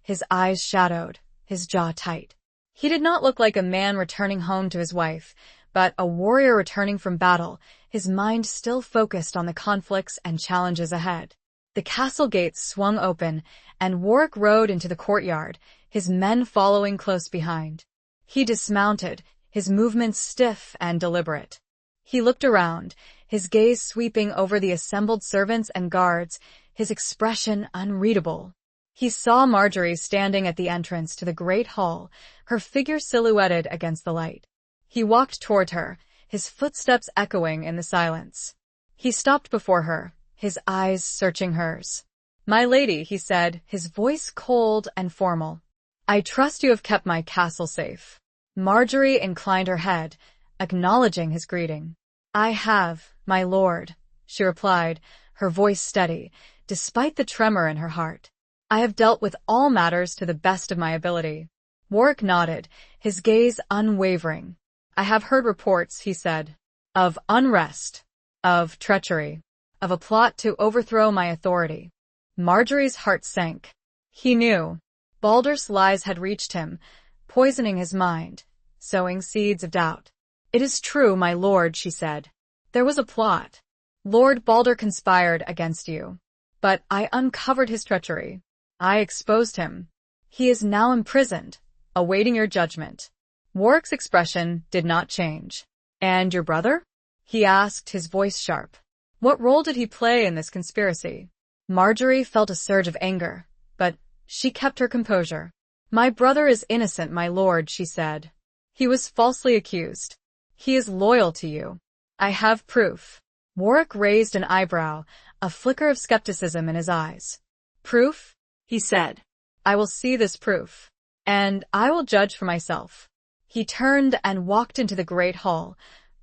his eyes shadowed, his jaw tight. He did not look like a man returning home to his wife, but a warrior returning from battle, his mind still focused on the conflicts and challenges ahead. The castle gates swung open, and Warwick rode into the courtyard, his men following close behind. He dismounted, his movements stiff and deliberate. He looked around, his gaze sweeping over the assembled servants and guards, his expression unreadable. He saw Marjorie standing at the entrance to the great hall, her figure silhouetted against the light. He walked toward her, his footsteps echoing in the silence. He stopped before her, his eyes searching hers. "My lady," he said, his voice cold and formal. "I trust you have kept my castle safe." Marjorie inclined her head, acknowledging his greeting. "I have, my lord," she replied, her voice steady, despite the tremor in her heart. "I have dealt with all matters to the best of my ability." Warwick nodded, his gaze unwavering. "I have heard reports," he said, "of unrest, of treachery, of a plot to overthrow my authority." Marjorie's heart sank. He knew. Balder's lies had reached him, poisoning his mind, sowing seeds of doubt. "It is true, my lord," she said. "There was a plot. Lord Balder conspired against you. But I uncovered his treachery. I exposed him. He is now imprisoned, awaiting your judgment." Warwick's expression did not change. "And your brother?" he asked, his voice sharp. "What role did he play in this conspiracy?" Marjorie felt a surge of anger, but she kept her composure. "My brother is innocent, my lord," she said. "He was falsely accused. He is loyal to you. I have proof." Warwick raised an eyebrow, a flicker of skepticism in his eyes. "Proof?" he said. "I will see this proof, and I will judge for myself." He turned and walked into the great hall,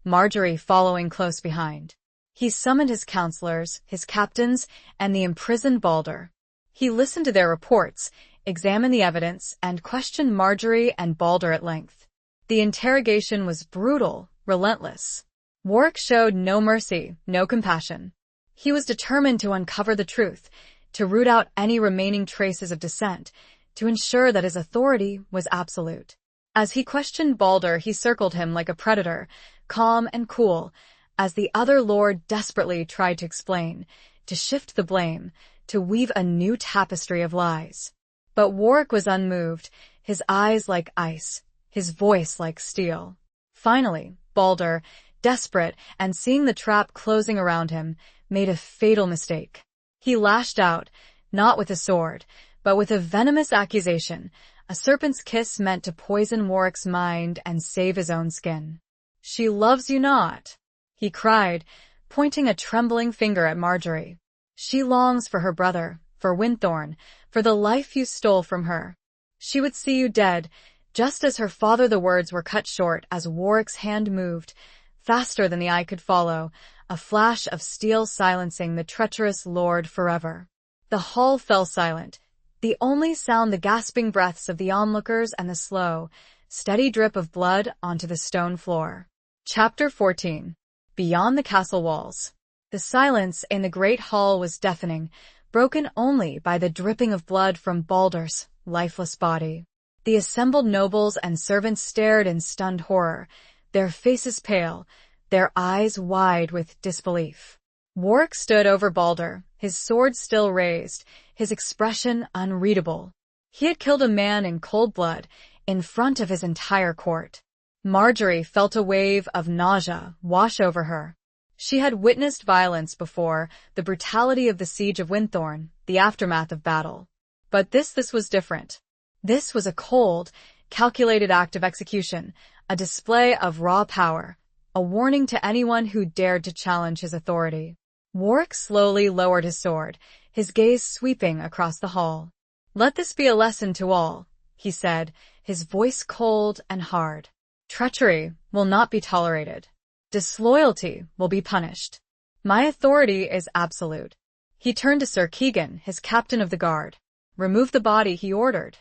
Marjorie following close behind. He summoned his counselors, his captains, and the imprisoned Balder. He listened to their reports, examined the evidence, and questioned Marjorie and Balder at length. The interrogation was brutal, relentless. Warwick showed no mercy, no compassion. He was determined to uncover the truth, to root out any remaining traces of dissent, to ensure that his authority was absolute. As he questioned Balder, he circled him like a predator, calm and cool, as the other lord desperately tried to explain, to shift the blame, to weave a new tapestry of lies. But Warwick was unmoved, his eyes like ice, his voice like steel. Finally, Balder, desperate and seeing the trap closing around him, made a fatal mistake. He lashed out, not with a sword, but with a venomous accusation, a serpent's kiss meant to poison Warwick's mind and save his own skin. "She loves you not," he cried, pointing a trembling finger at Marjorie. "She longs for her brother, for Winthorn, for the life you stole from her. She would see you dead," just as her father. The words were cut short as Warwick's hand moved, faster than the eye could follow, a flash of steel silencing the treacherous lord forever. The hall fell silent, the only sound the gasping breaths of the onlookers and the slow, steady drip of blood onto the stone floor. Chapter 14. Beyond the castle walls. The silence in the great hall was deafening, broken only by the dripping of blood from Balder's lifeless body. The assembled nobles and servants stared in stunned horror, their faces pale, their eyes wide with disbelief. Warwick stood over Balder, his sword still raised, his expression unreadable. He had killed a man in cold blood, in front of his entire court. Marjorie felt a wave of nausea wash over her. She had witnessed violence before, the brutality of the siege of Winthorn, the aftermath of battle. But this was different. This was a cold, calculated act of execution, a display of raw power, a warning to anyone who dared to challenge his authority. Warwick slowly lowered his sword, his gaze sweeping across the hall. "Let this be a lesson to all," he said, his voice cold and hard. "Treachery will not be tolerated. Disloyalty will be punished. My authority is absolute." He turned to Sir Keegan, his captain of the guard. "Remove the body," he ordered,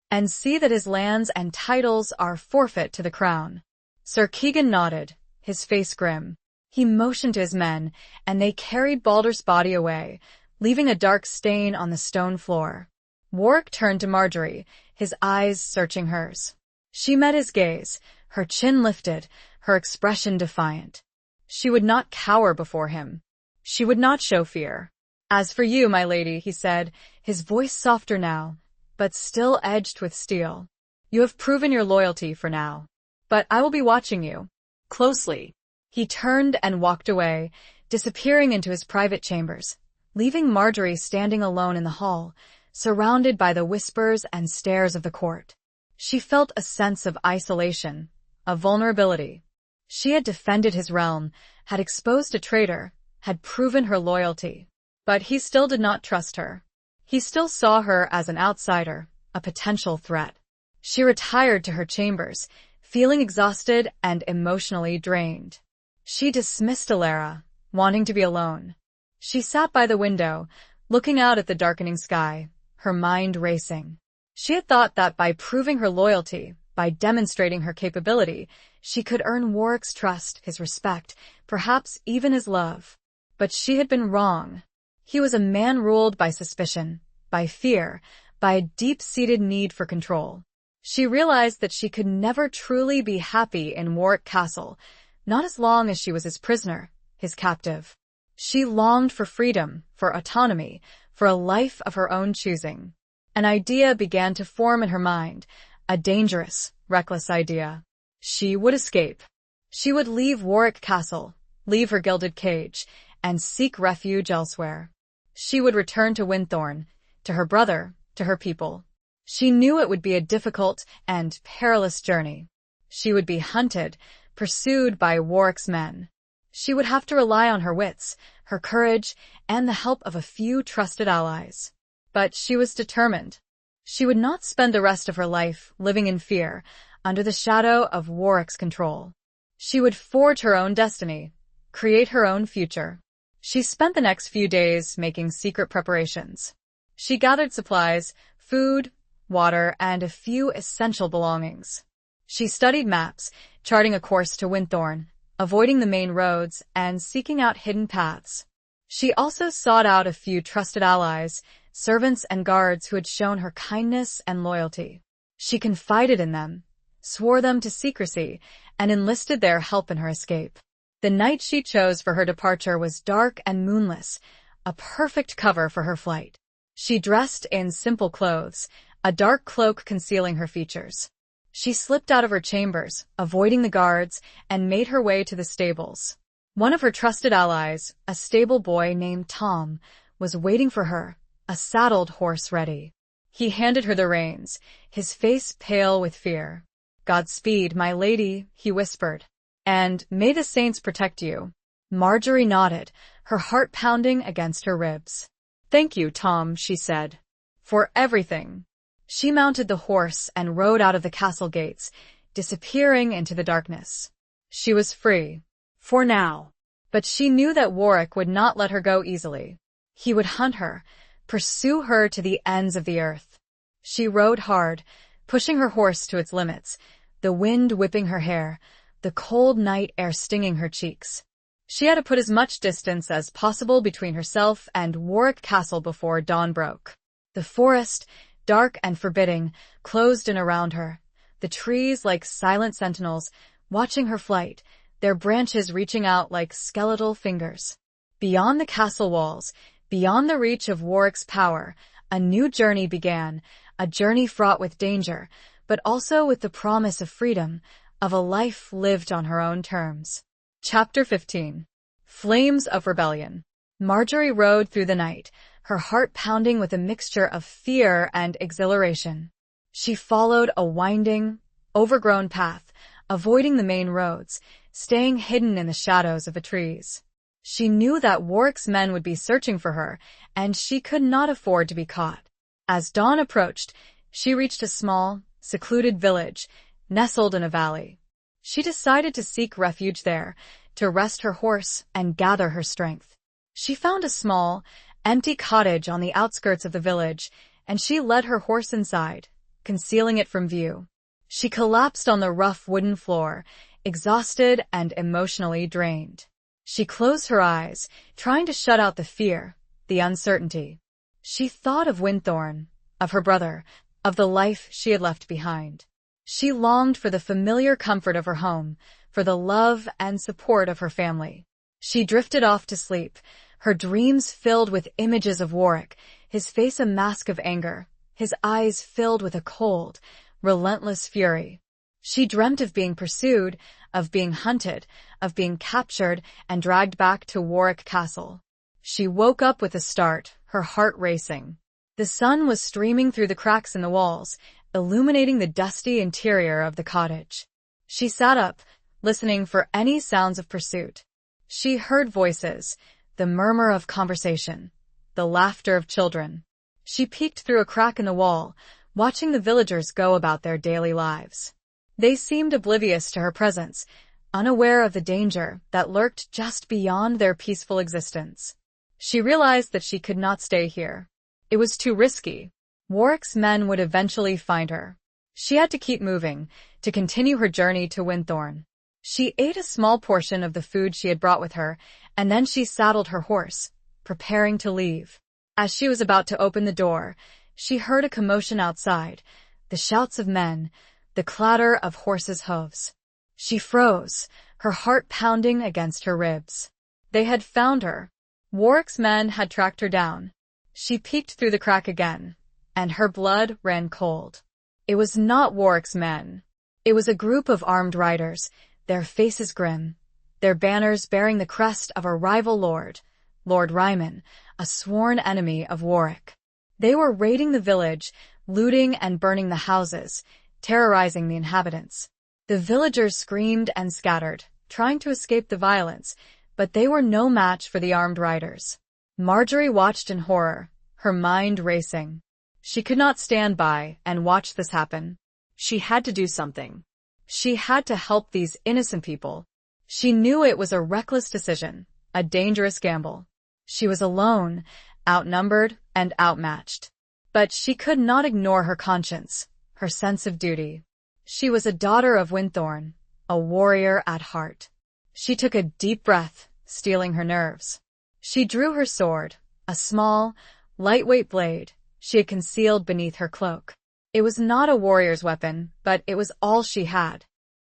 "and see that his lands and titles are forfeit to the crown." Sir Keegan nodded, his face grim. He motioned to his men, and they carried Balder's body away, leaving a dark stain on the stone floor. Warwick turned to Marjorie, his eyes searching hers. She met his gaze, her chin lifted, her expression defiant. She would not cower before him. She would not show fear. "As for you, my lady," he said, his voice softer now, but still edged with steel. "You have proven your loyalty for now. But I will be watching you closely." He turned and walked away, disappearing into his private chambers, leaving Marjorie standing alone in the hall, surrounded by the whispers and stares of the court. She felt a sense of isolation, of vulnerability. She had defended his realm, had exposed a traitor, had proven her loyalty. But he still did not trust her. He still saw her as an outsider, a potential threat. She retired to her chambers, feeling exhausted and emotionally drained. She dismissed Alara, wanting to be alone. She sat by the window, looking out at the darkening sky, her mind racing. She had thought that by proving her loyalty, by demonstrating her capability, she could earn Warwick's trust, his respect, perhaps even his love. But she had been wrong. He was a man ruled by suspicion, by fear, by a deep-seated need for control. She realized that she could never truly be happy in Warwick Castle, not as long as she was his prisoner, his captive. She longed for freedom, for autonomy, for a life of her own choosing. An idea began to form in her mind, a dangerous, reckless idea. She would escape. She would leave Warwick Castle, leave her gilded cage, and seek refuge elsewhere. She would return to Winthorn, to her brother, to her people. She knew it would be a difficult and perilous journey. She would be hunted, pursued by Warwick's men. She would have to rely on her wits, her courage, and the help of a few trusted allies. But she was determined. She would not spend the rest of her life living in fear, under the shadow of Warwick's control. She would forge her own destiny, create her own future. She spent the next few days making secret preparations. She gathered supplies, food, water, and a few essential belongings. She studied maps, charting a course to Winthorne, avoiding the main roads, and seeking out hidden paths. She also sought out a few trusted allies, servants and guards who had shown her kindness and loyalty. She confided in them, swore them to secrecy, and enlisted their help in her escape. The night she chose for her departure was dark and moonless, a perfect cover for her flight. She dressed in simple clothes, a dark cloak concealing her features. She slipped out of her chambers, avoiding the guards, and made her way to the stables. One of her trusted allies, a stable boy named Tom, was waiting for her, a saddled horse ready. He handed her the reins, his face pale with fear. "Godspeed, my lady," he whispered. "And may the saints protect you." Marjorie nodded, her heart pounding against her ribs. "Thank you, Tom," she said, "for everything." She mounted the horse and rode out of the castle gates, disappearing into the darkness. She was free. For now. But she knew that Warwick would not let her go easily. He would hunt her, pursue her to the ends of the earth. She rode hard, pushing her horse to its limits, the wind whipping her hair, the cold night air stinging her cheeks. She had to put as much distance as possible between herself and Warwick Castle before dawn broke. The forest, dark and forbidding, closed in around her, the trees like silent sentinels, watching her flight, their branches reaching out like skeletal fingers. Beyond the castle walls, beyond the reach of Warwick's power, a new journey began, a journey fraught with danger, but also with the promise of freedom, of a life lived on her own terms. Chapter 15. Flames of Rebellion. Marjorie rode through the night, her heart pounding with a mixture of fear and exhilaration. She followed a winding, overgrown path, avoiding the main roads, staying hidden in the shadows of the trees. She knew that Warwick's men would be searching for her, and she could not afford to be caught. As dawn approached, she reached a small, secluded village, nestled in a valley. She decided to seek refuge there, to rest her horse and gather her strength. She found a small, empty cottage on the outskirts of the village, and she led her horse inside, concealing it from view. She collapsed on the rough wooden floor, exhausted and emotionally drained. She closed her eyes, trying to shut out the fear, the uncertainty. She thought of Winthorne, of her brother, of the life she had left behind. She longed for the familiar comfort of her home, for the love and support of her family. She drifted off to sleep, her dreams filled with images of Warwick, his face a mask of anger, his eyes filled with a cold, relentless fury. She dreamt of being pursued, of being hunted, of being captured and dragged back to Warwick Castle. She woke up with a start, her heart racing. The sun was streaming through the cracks in the walls, illuminating the dusty interior of the cottage. She sat up, listening for any sounds of pursuit. She heard voices, the murmur of conversation, the laughter of children. She peeked through a crack in the wall, watching the villagers go about their daily lives. They seemed oblivious to her presence, unaware of the danger that lurked just beyond their peaceful existence. She realized that she could not stay here. It was too risky. Warwick's men would eventually find her. She had to keep moving, to continue her journey to Winthorne. She ate a small portion of the food she had brought with her, and then she saddled her horse, preparing to leave. As she was about to open the door, she heard a commotion outside, the shouts of men, the clatter of horses' hooves. She froze, her heart pounding against her ribs. They had found her. Warwick's men had tracked her down. She peeked through the crack again, and her blood ran cold. It was not Warwick's men. It was a group of armed riders, their faces grim, their banners bearing the crest of a rival lord, Lord Ryman, a sworn enemy of Warwick. They were raiding the village, looting and burning the houses, terrorizing the inhabitants. The villagers screamed and scattered, trying to escape the violence, but they were no match for the armed riders. Marjorie watched in horror, her mind racing. She could not stand by and watch this happen. She had to do something. She had to help these innocent people. She knew it was a reckless decision, a dangerous gamble. She was alone, outnumbered, and outmatched. But she could not ignore her conscience, her sense of duty. She was a daughter of Winthorn, a warrior at heart. She took a deep breath, steeling her nerves. She drew her sword, a small, lightweight blade she had concealed beneath her cloak. It was not a warrior's weapon, but it was all she had.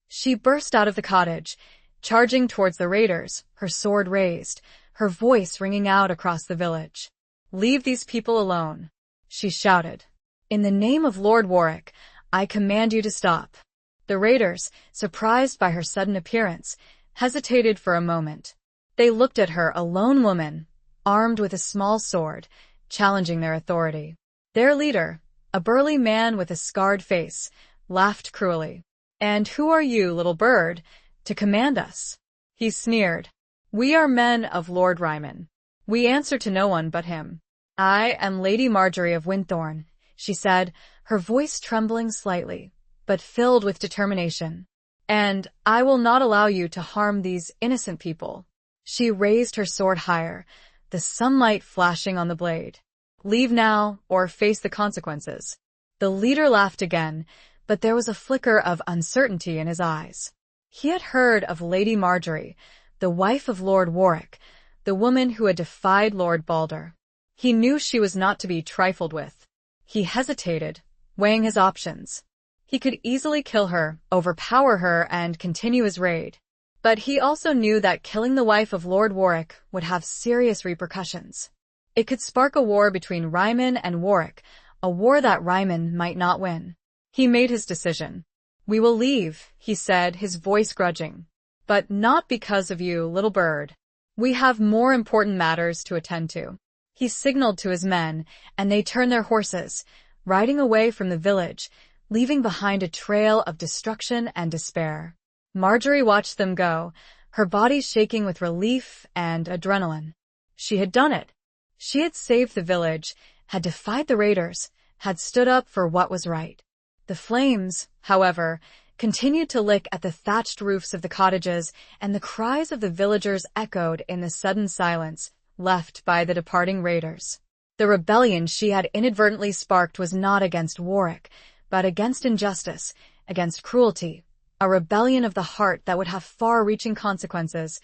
She burst out of the cottage, charging towards the raiders, her sword raised, her voice ringing out across the village. "Leave these people alone," she shouted. "In the name of Lord Warwick, I command you to stop." The raiders, surprised by her sudden appearance, hesitated for a moment. They looked at her, a lone woman, armed with a small sword, challenging their authority. Their leader, a burly man with a scarred face, laughed cruelly. "And who are you, little bird, to command us?" he sneered. "We are men of Lord Ryman. We answer to no one but him." "I am Lady Marjorie of Winthorn," she said, her voice trembling slightly, but filled with determination. "And I will not allow you to harm these innocent people." She raised her sword higher, the sunlight flashing on the blade. "Leave now, or face the consequences." The leader laughed again, but there was a flicker of uncertainty in his eyes. He had heard of Lady Marjorie, the wife of Lord Warwick, the woman who had defied Lord Balder. He knew she was not to be trifled with. He hesitated, weighing his options. He could easily kill her, overpower her, and continue his raid. But he also knew that killing the wife of Lord Warwick would have serious repercussions. It could spark a war between Ryman and Warwick, a war that Ryman might not win. He made his decision. "We will leave," he said, his voice grudging. "But not because of you, little bird. We have more important matters to attend to." He signaled to his men, and they turned their horses, riding away from the village, leaving behind a trail of destruction and despair. Marjorie watched them go, her body shaking with relief and adrenaline. She had done it. She had saved the village, had defied the raiders, had stood up for what was right. The flames, however, continued to lick at the thatched roofs of the cottages, and the cries of the villagers echoed in the sudden silence left by the departing raiders. The rebellion she had inadvertently sparked was not against Warwick, but against injustice, against cruelty, a rebellion of the heart that would have far-reaching consequences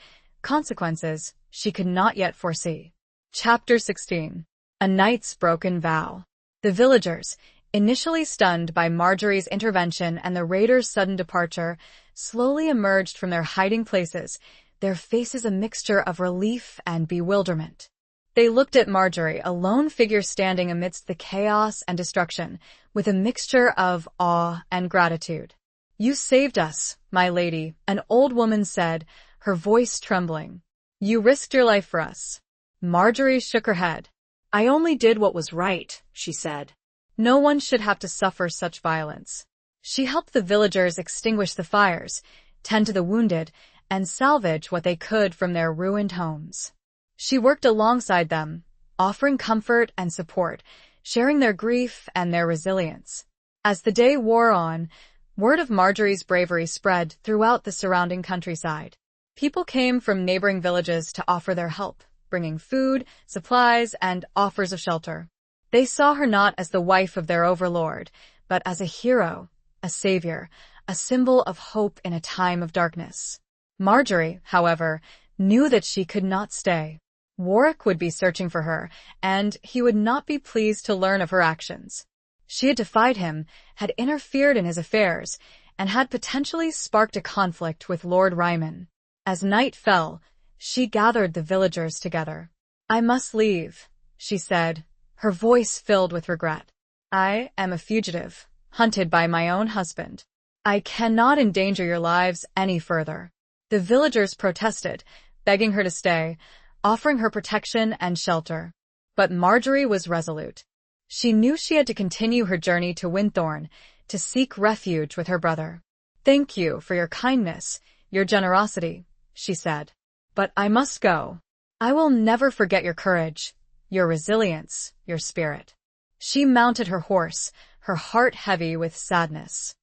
she could not yet foresee. Chapter 16. A Knight's Broken Vow. The villagers, initially stunned by Marjorie's intervention and the raiders' sudden departure, slowly emerged from their hiding places, their faces a mixture of relief and bewilderment. They looked at Marjorie, a lone figure standing amidst the chaos and destruction, with a mixture of awe and gratitude. "You saved us, my lady," an old woman said, her voice trembling. "You risked your life for us." Marjorie shook her head. "I only did what was right," she said. "No one should have to suffer such violence." She helped the villagers extinguish the fires, tend to the wounded, and salvage what they could from their ruined homes. She worked alongside them, offering comfort and support, sharing their grief and their resilience. As the day wore on, word of Marjorie's bravery spread throughout the surrounding countryside. People came from neighboring villages to offer their help, bringing food, supplies, and offers of shelter. They saw her not as the wife of their overlord, but as a hero, a savior, a symbol of hope in a time of darkness. Marjorie, however, knew that she could not stay. Warwick would be searching for her, and he would not be pleased to learn of her actions. She had defied him, had interfered in his affairs, and had potentially sparked a conflict with Lord Ryman. As night fell, she gathered the villagers together. "I must leave," she said, her voice filled with regret. "I am a fugitive, hunted by my own husband. I cannot endanger your lives any further." The villagers protested, begging her to stay, offering her protection and shelter. But Marjorie was resolute. She knew she had to continue her journey to Winthorn, to seek refuge with her brother. "Thank you for your kindness, your generosity," she said. "But I must go. I will never forget your courage, your resilience, your spirit." She mounted her horse, her heart heavy with sadness.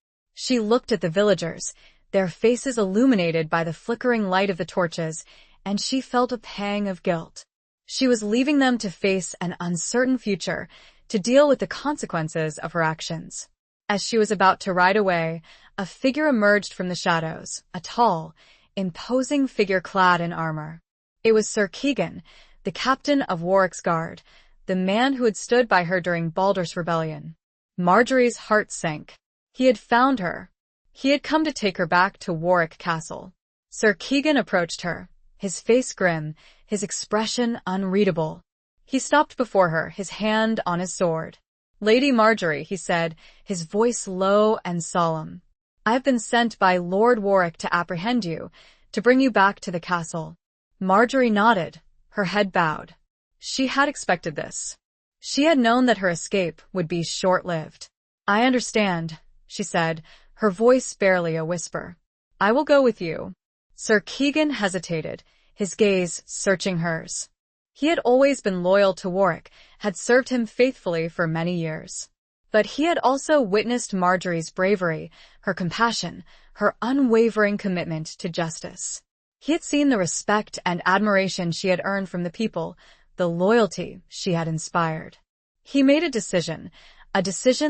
She looked at the villagers, their faces illuminated by the flickering light of the torches, and she felt a pang of guilt. She was leaving them to face an uncertain future, to deal with the consequences of her actions. As she was about to ride away, a figure emerged from the shadows, a tall, imposing figure clad in armor. It was Sir Keegan, the captain of Warwick's guard, the man who had stood by her during Baldur's rebellion. Marjorie's heart sank. He had found her. He had come to take her back to Warwick Castle. Sir Keegan approached her, his face grim, his expression unreadable. He stopped before her, his hand on his sword. "Lady Marjorie," he said, his voice low and solemn. "I have been sent by Lord Warwick to apprehend you, to bring you back to the castle." Marjorie nodded, her head bowed. She had expected this. She had known that her escape would be short-lived. "I understand," she said, her voice barely a whisper. "I will go with you." Sir Keegan hesitated, his gaze searching hers. He had always been loyal to Warwick, had served him faithfully for many years. But he had also witnessed Marjorie's bravery, her compassion, her unwavering commitment to justice. He had seen the respect and admiration she had earned from the people, the loyalty she had inspired. He made a decision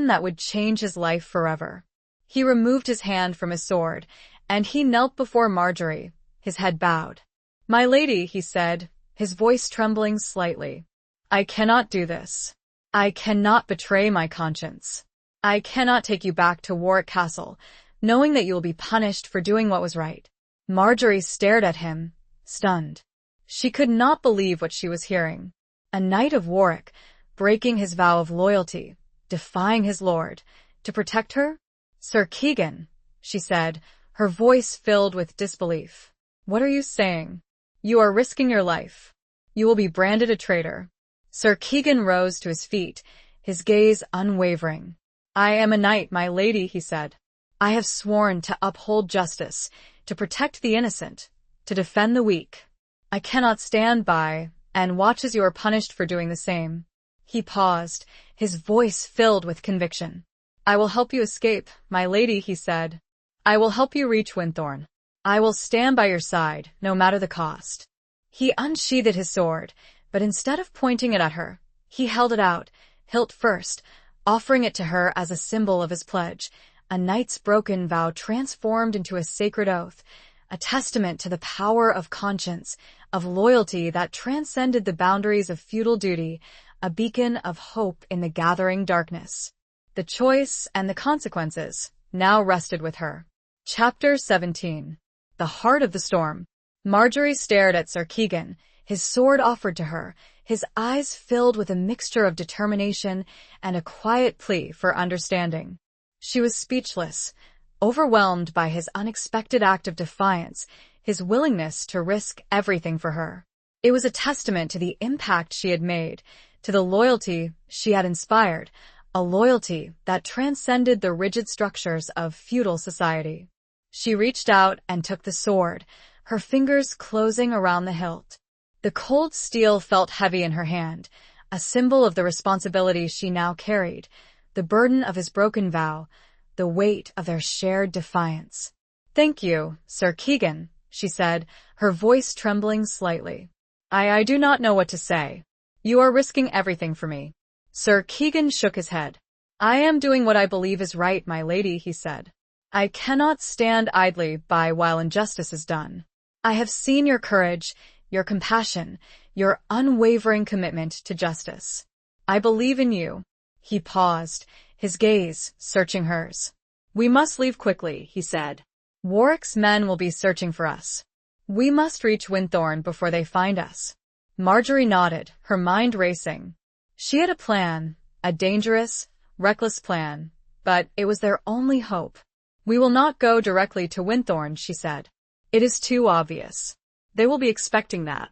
that would change his life forever. He removed his hand from his sword, and he knelt before Marjorie, his head bowed. "My lady," he said, his voice trembling slightly, "I cannot do this. I cannot betray my conscience. I cannot take you back to Warwick Castle, knowing that you will be punished for doing what was right." Marjorie stared at him, stunned. She could not believe what she was hearing. A knight of Warwick, breaking his vow of loyalty, defying his lord, to protect her? "Sir Keegan," she said, her voice filled with disbelief. "What are you saying? You are risking your life. You will be branded a traitor." Sir Keegan rose to his feet, his gaze unwavering. "I am a knight, my lady," he said. "I have sworn to uphold justice, to protect the innocent, to defend the weak. I cannot stand by and watch as you are punished for doing the same." He paused, his voice filled with conviction. "I will help you escape, my lady," he said. "I will help you reach Winthorn. I will stand by your side, no matter the cost." He unsheathed his sword, but instead of pointing it at her, he held it out, hilt first, offering it to her as a symbol of his pledge, a knight's broken vow transformed into a sacred oath, a testament to the power of conscience, of loyalty that transcended the boundaries of feudal duty, a beacon of hope in the gathering darkness. The choice and the consequences now rested with her. Chapter 17. The Heart of the Storm. Marjorie stared at Sir Keegan, his sword offered to her, his eyes filled with a mixture of determination and a quiet plea for understanding. She was speechless, overwhelmed by his unexpected act of defiance, his willingness to risk everything for her. It was a testament to the impact she had made, to the loyalty she had inspired, a loyalty that transcended the rigid structures of feudal society. She reached out and took the sword, her fingers closing around the hilt. The cold steel felt heavy in her hand, a symbol of the responsibility she now carried, the burden of his broken vow, the weight of their shared defiance. "Thank you, Sir Keegan," she said, her voice trembling slightly. I do not know what to say. You are risking everything for me." Sir Keegan shook his head. "I am doing what I believe is right, my lady," he said. "I cannot stand idly by while injustice is done. I have seen your courage, your compassion, your unwavering commitment to justice. I believe in you." He paused, his gaze searching hers. "We must leave quickly," he said. "Warwick's men will be searching for us. We must reach Winthorn before they find us." Marjorie nodded, her mind racing. She had a plan, a dangerous, reckless plan, but it was their only hope. "We will not go directly to Winthorn," she said. "It is too obvious. They will be expecting that.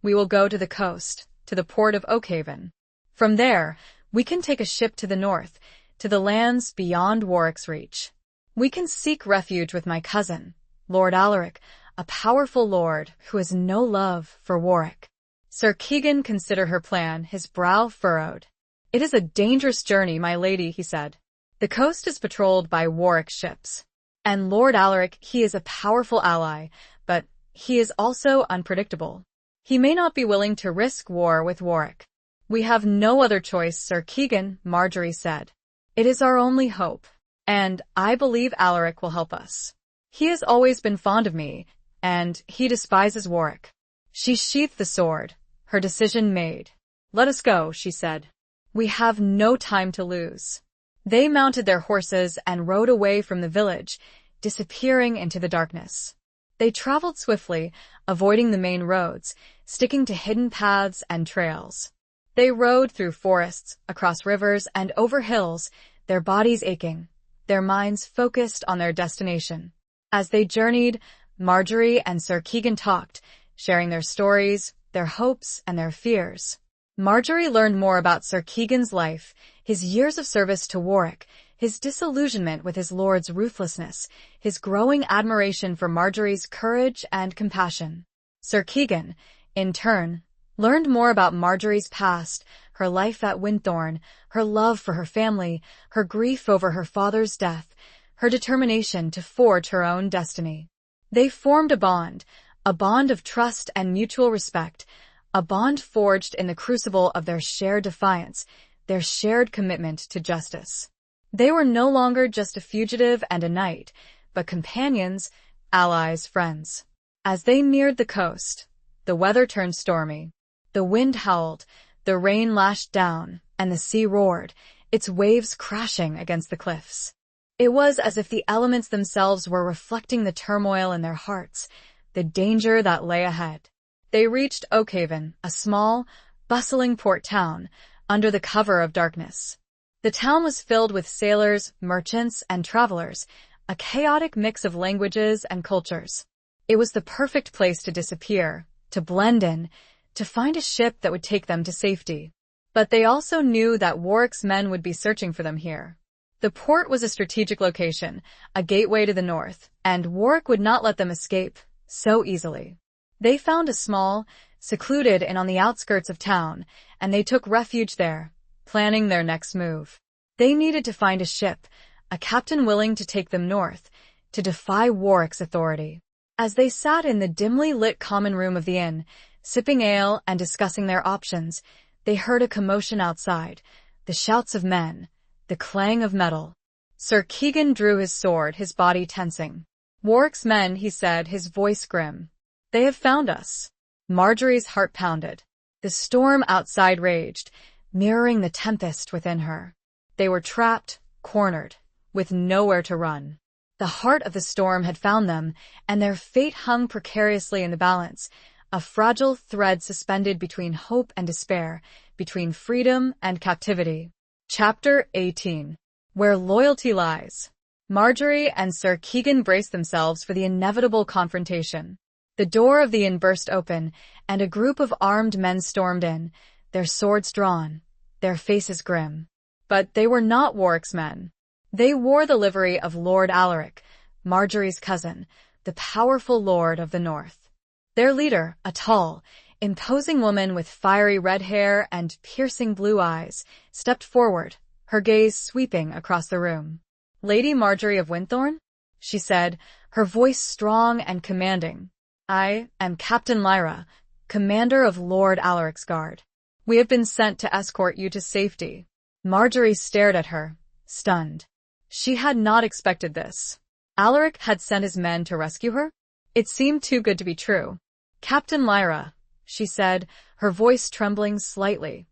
We will go to the coast, to the port of Oakhaven. From there, we can take a ship to the north, to the lands beyond Warwick's reach. We can seek refuge with my cousin, Lord Alaric, a powerful lord who has no love for Warwick." Sir Keegan considered her plan, his brow furrowed. "It is a dangerous journey, my lady," he said. "The The coast is patrolled by Warwick's ships. And Lord Alaric, he is a powerful ally, but he is also unpredictable. He may not be willing to risk war with Warwick. We have no other choice, Sir Keegan, Marjorie said. It is our only hope, and I believe Alaric will help us. He has always been fond of me, and he despises Warwick. She sheathed the sword, her decision made. Let us go, she said. We have no time to lose. They mounted their horses and rode away from the village, disappearing into the darkness. They traveled swiftly, avoiding the main roads, sticking to hidden paths and trails. They rode through forests, across rivers, and over hills, their bodies aching, their minds focused on their destination. As they journeyed, Marjorie and Sir Keegan talked, sharing their stories, their hopes, and their fears. Marjorie learned more about Sir Keegan's life, his years of service to Warwick, his disillusionment with his lord's ruthlessness, his growing admiration for Marjorie's courage and compassion. Sir Keegan, in turn, learned more about Marjorie's past, her life at Winthorne, her love for her family, her grief over her father's death, her determination to forge her own destiny. They formed a bond of trust and mutual respect, a bond forged in the crucible of their shared defiance, their shared commitment to justice. They were no longer just a fugitive and a knight, but companions, allies, friends. As they neared the coast, the weather turned stormy. The wind howled, the rain lashed down, and the sea roared, its waves crashing against the cliffs. It was as if the elements themselves were reflecting the turmoil in their hearts, the danger that lay ahead. They reached Oakhaven, a small, bustling port town, under the cover of darkness. The town was filled with sailors, merchants, and travelers, a chaotic mix of languages and cultures. It was the perfect place to disappear, to blend in, to find a ship that would take them to safety. But they also knew that Warwick's men would be searching for them here. The port was a strategic location, a gateway to the north, and Warwick would not let them escape so easily. They found a small, secluded inn on the outskirts of town, and they took refuge there, planning their next move. They needed to find a ship, a captain willing to take them north, to defy Warwick's authority. As they sat in the dimly lit common room of the inn, sipping ale and discussing their options, they heard a commotion outside, the shouts of men, the clang of metal. Sir Keegan drew his sword, his body tensing. Warwick's men, he said, his voice grim. They have found us. Marjorie's heart pounded. The storm outside raged, mirroring the tempest within her. They were trapped, cornered, with nowhere to run. The heart of the storm had found them, and their fate hung precariously in the balance, a fragile thread suspended between hope and despair, between freedom and captivity. Chapter 18. Where Loyalty Lies. Marjorie and Sir Keegan braced themselves for the inevitable confrontation. The door of the inn burst open, and a group of armed men stormed in, their swords drawn, their faces grim. But they were not Warwick's men. They wore the livery of Lord Alaric, Marjorie's cousin, the powerful lord of the north. Their leader, a tall, imposing woman with fiery red hair and piercing blue eyes, stepped forward, her gaze sweeping across the room. Lady Marjorie of Winthorne? She said, her voice strong and commanding. I am Captain Lyra, commander of Lord Alaric's guard. We have been sent to escort you to safety. Marjorie stared at her, stunned. She had not expected this. Alaric had sent his men to rescue her? It seemed too good to be true. Captain Lyra, she said, her voice trembling slightly.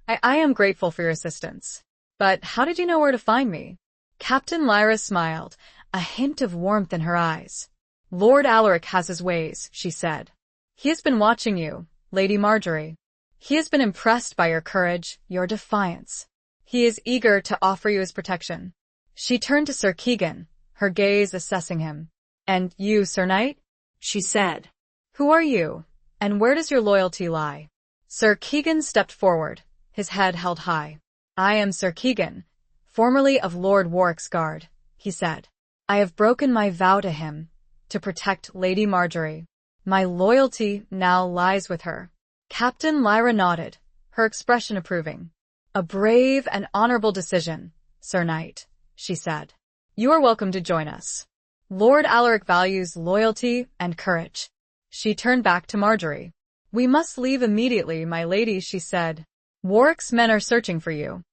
I am grateful for your assistance. But how did you know where to find me? Captain Lyra smiled, a hint of warmth in her eyes. Lord Alaric has his ways, she said. He has been watching you, Lady Marjorie. He has been impressed by your courage, your defiance. He is eager to offer you his protection. She turned to Sir Keegan, her gaze assessing him. And you, Sir Knight? She said. Who are you, and where does your loyalty lie? Sir Keegan stepped forward, his head held high. I am Sir Keegan, formerly of Lord Warwick's guard, he said. I have broken my vow to him, to protect Lady Marjorie. My loyalty now lies with her. Captain Lyra nodded, her expression approving. A brave and honorable decision, Sir Knight, she said. "You are welcome to join us. Lord Alaric values loyalty and courage." She turned back to Marjorie. "We must leave immediately, my lady," she said. "Warwick's men are searching for you.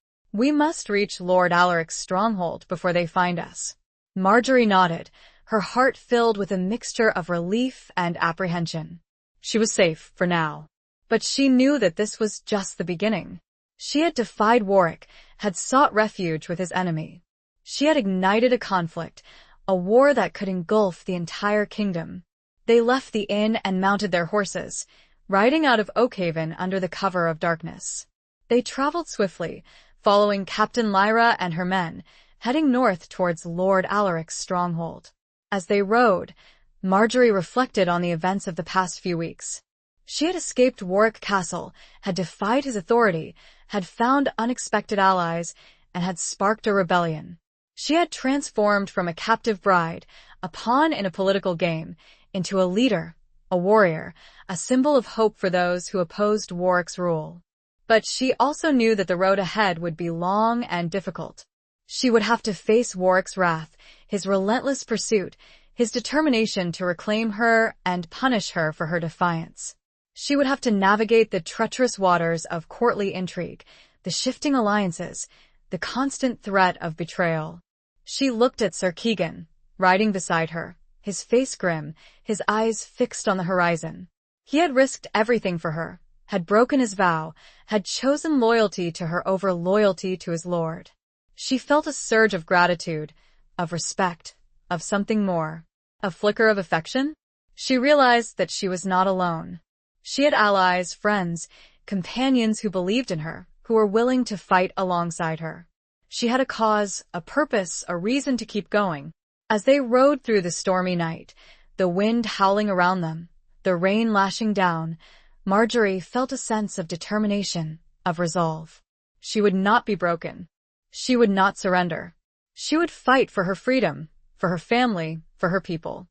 We must reach Lord Alaric's stronghold before they find us." Marjorie nodded, her heart filled with a mixture of relief and apprehension. She was safe for now. But she knew that this was just the beginning. She had defied Warwick, had sought refuge with his enemy. She had ignited a conflict, a war that could engulf the entire kingdom. They left the inn and mounted their horses, riding out of Oakhaven under the cover of darkness. They traveled swiftly, following Captain Lyra and her men, heading north towards Lord Alaric's stronghold. As they rode, Marjorie reflected on the events of the past few weeks. She had escaped Warwick Castle, had defied his authority, had found unexpected allies, and had sparked a rebellion. She had transformed from a captive bride, a pawn in a political game, into a leader, a warrior, a symbol of hope for those who opposed Warwick's rule. But she also knew that the road ahead would be long and difficult. She would have to face Warwick's wrath, his relentless pursuit, his determination to reclaim her and punish her for her defiance. She would have to navigate the treacherous waters of courtly intrigue, the shifting alliances, the constant threat of betrayal. She looked at Sir Keegan, riding beside her, his face grim, his eyes fixed on the horizon. He had risked everything for her, had broken his vow, had chosen loyalty to her over loyalty to his lord. She felt a surge of gratitude, of respect, of something more. A flicker of affection? She realized that she was not alone. She had allies, friends, companions who believed in her, who were willing to fight alongside her. She had a cause, a purpose, a reason to keep going. As they rode through the stormy night, the wind howling around them, the rain lashing down, Marjorie felt a sense of determination, of resolve. She would not be broken. She would not surrender. She would fight for her freedom, for her family, for her people.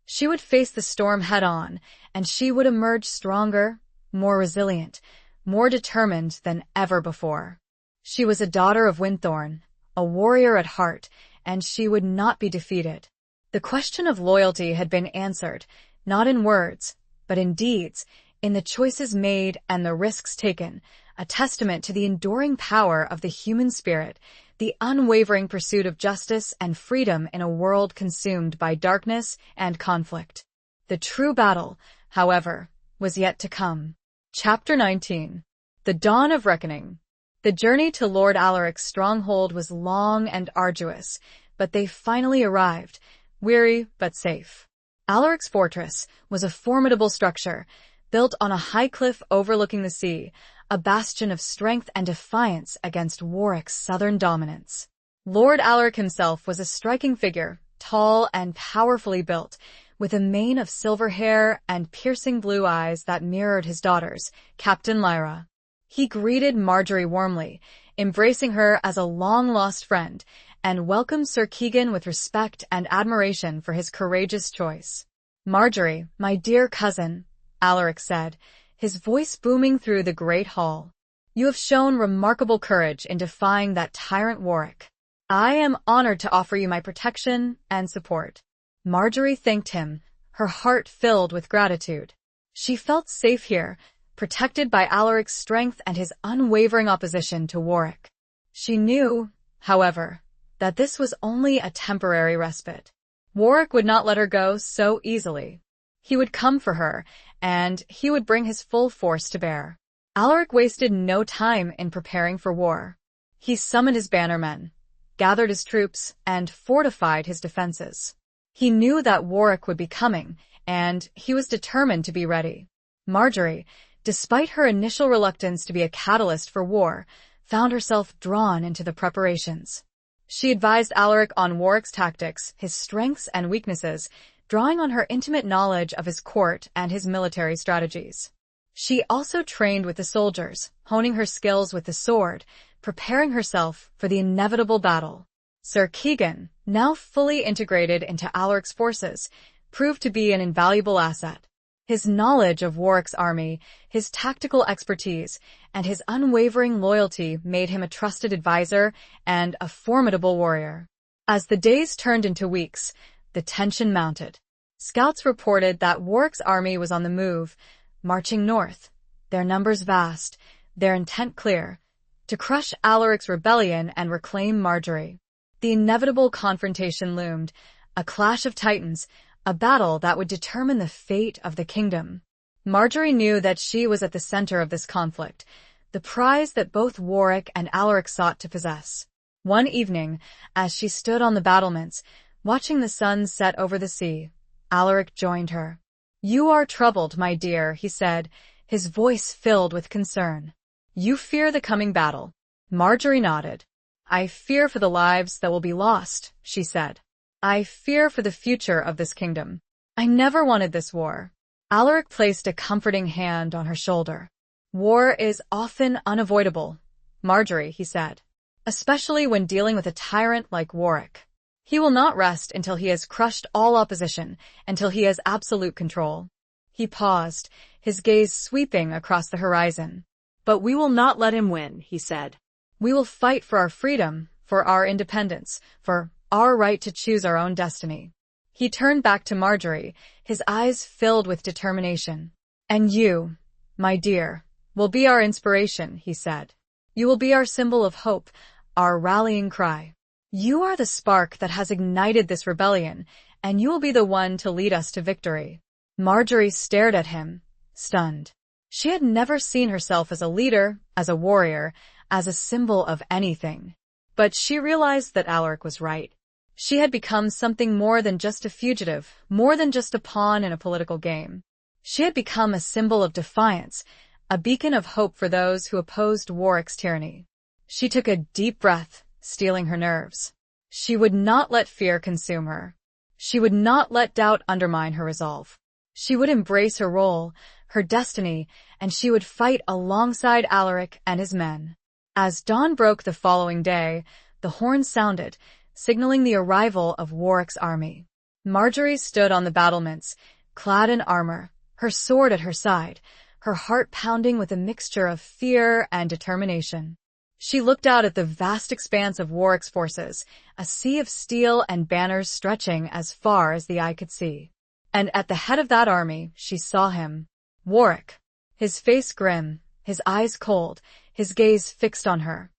She would face the storm head-on, and she would emerge stronger, more resilient, more determined than ever before. She was a daughter of Winthorne, a warrior at heart, and she would not be defeated. The question of loyalty had been answered, not in words, but in deeds, in the choices made and the risks taken, a testament to the enduring power of the human spirit, the unwavering pursuit of justice and freedom in a world consumed by darkness and conflict. The true battle, however, was yet to come. Chapter 19. The Dawn of Reckoning. The journey to Lord Alaric's stronghold was long and arduous, but they finally arrived, weary but safe. Alaric's fortress was a formidable structure, built on a high cliff overlooking the sea, a bastion of strength and defiance against Warwick's southern dominance. Lord Alaric himself was a striking figure, tall and powerfully built, with a mane of silver hair and piercing blue eyes that mirrored his daughter's, Captain Lyra. He greeted Marjorie warmly, embracing her as a long-lost friend, and welcomed Sir Keegan with respect and admiration for his courageous choice. "Marjorie, my dear cousin," Alaric said, his voice booming through the great hall. "You have shown remarkable courage in defying that tyrant Warwick. I am honored to offer you my protection and support." Marjorie thanked him, her heart filled with gratitude. She felt safe here, protected by Alaric's strength and his unwavering opposition to Warwick. She knew, however, that this was only a temporary respite. Warwick would not let her go so easily. He would come for her, and he would bring his full force to bear. Alaric wasted no time in preparing for war. He summoned his bannermen, gathered his troops, and fortified his defenses. He knew that Warwick would be coming, and he was determined to be ready. Marjorie, despite her initial reluctance to be a catalyst for war, found herself drawn into the preparations. She advised Alaric on Warwick's tactics, his strengths and weaknesses, drawing on her intimate knowledge of his court and his military strategies. She also trained with the soldiers, honing her skills with the sword, preparing herself for the inevitable battle. Sir Keegan, now fully integrated into Alaric's forces, proved to be an invaluable asset. His knowledge of Warwick's army, his tactical expertise, and his unwavering loyalty made him a trusted advisor and a formidable warrior. As the days turned into weeks, the tension mounted. Scouts reported that Warwick's army was on the move, marching north, their numbers vast, their intent clear, to crush Alaric's rebellion and reclaim Marjorie. The inevitable confrontation loomed, a clash of titans, a battle that would determine the fate of the kingdom. Marjorie knew that she was at the center of this conflict, the prize that both Warwick and Alaric sought to possess. One evening, as she stood on the battlements, watching the sun set over the sea, Alaric joined her. "You are troubled, my dear," he said, his voice filled with concern. "You fear the coming battle." Marjorie nodded. "I fear for the lives that will be lost," she said. "I fear for the future of this kingdom. I never wanted this war." Alaric placed a comforting hand on her shoulder. "War is often unavoidable, Marjorie," he said, "especially when dealing with a tyrant like Warwick. He will not rest until he has crushed all opposition, until he has absolute control." He paused, his gaze sweeping across the horizon. "But we will not let him win," he said. "We will fight for our freedom, for our independence, for our right to choose our own destiny." He turned back to Marjorie, his eyes filled with determination. "And you, my dear, will be our inspiration," he said. "You will be our symbol of hope, our rallying cry. You are the spark that has ignited this rebellion, and you will be the one to lead us to victory." Marjorie stared at him, stunned. She had never seen herself as a leader, as a warrior, as a symbol of anything. But she realized that Alaric was right. She had become something more than just a fugitive, more than just a pawn in a political game. She had become a symbol of defiance, a beacon of hope for those who opposed Warwick's tyranny. She took a deep breath, steeling her nerves. She would not let fear consume her. She would not let doubt undermine her resolve. She would embrace her role, her destiny, and she would fight alongside Alaric and his men. As dawn broke the following day, the horn sounded, signaling the arrival of Warwick's army. Marjorie stood on the battlements, clad in armor, her sword at her side, her heart pounding with a mixture of fear and determination. She looked out at the vast expanse of Warwick's forces, a sea of steel and banners stretching as far as the eye could see. And at the head of that army, she saw him, Warwick, his face grim, his eyes cold, his gaze fixed on her.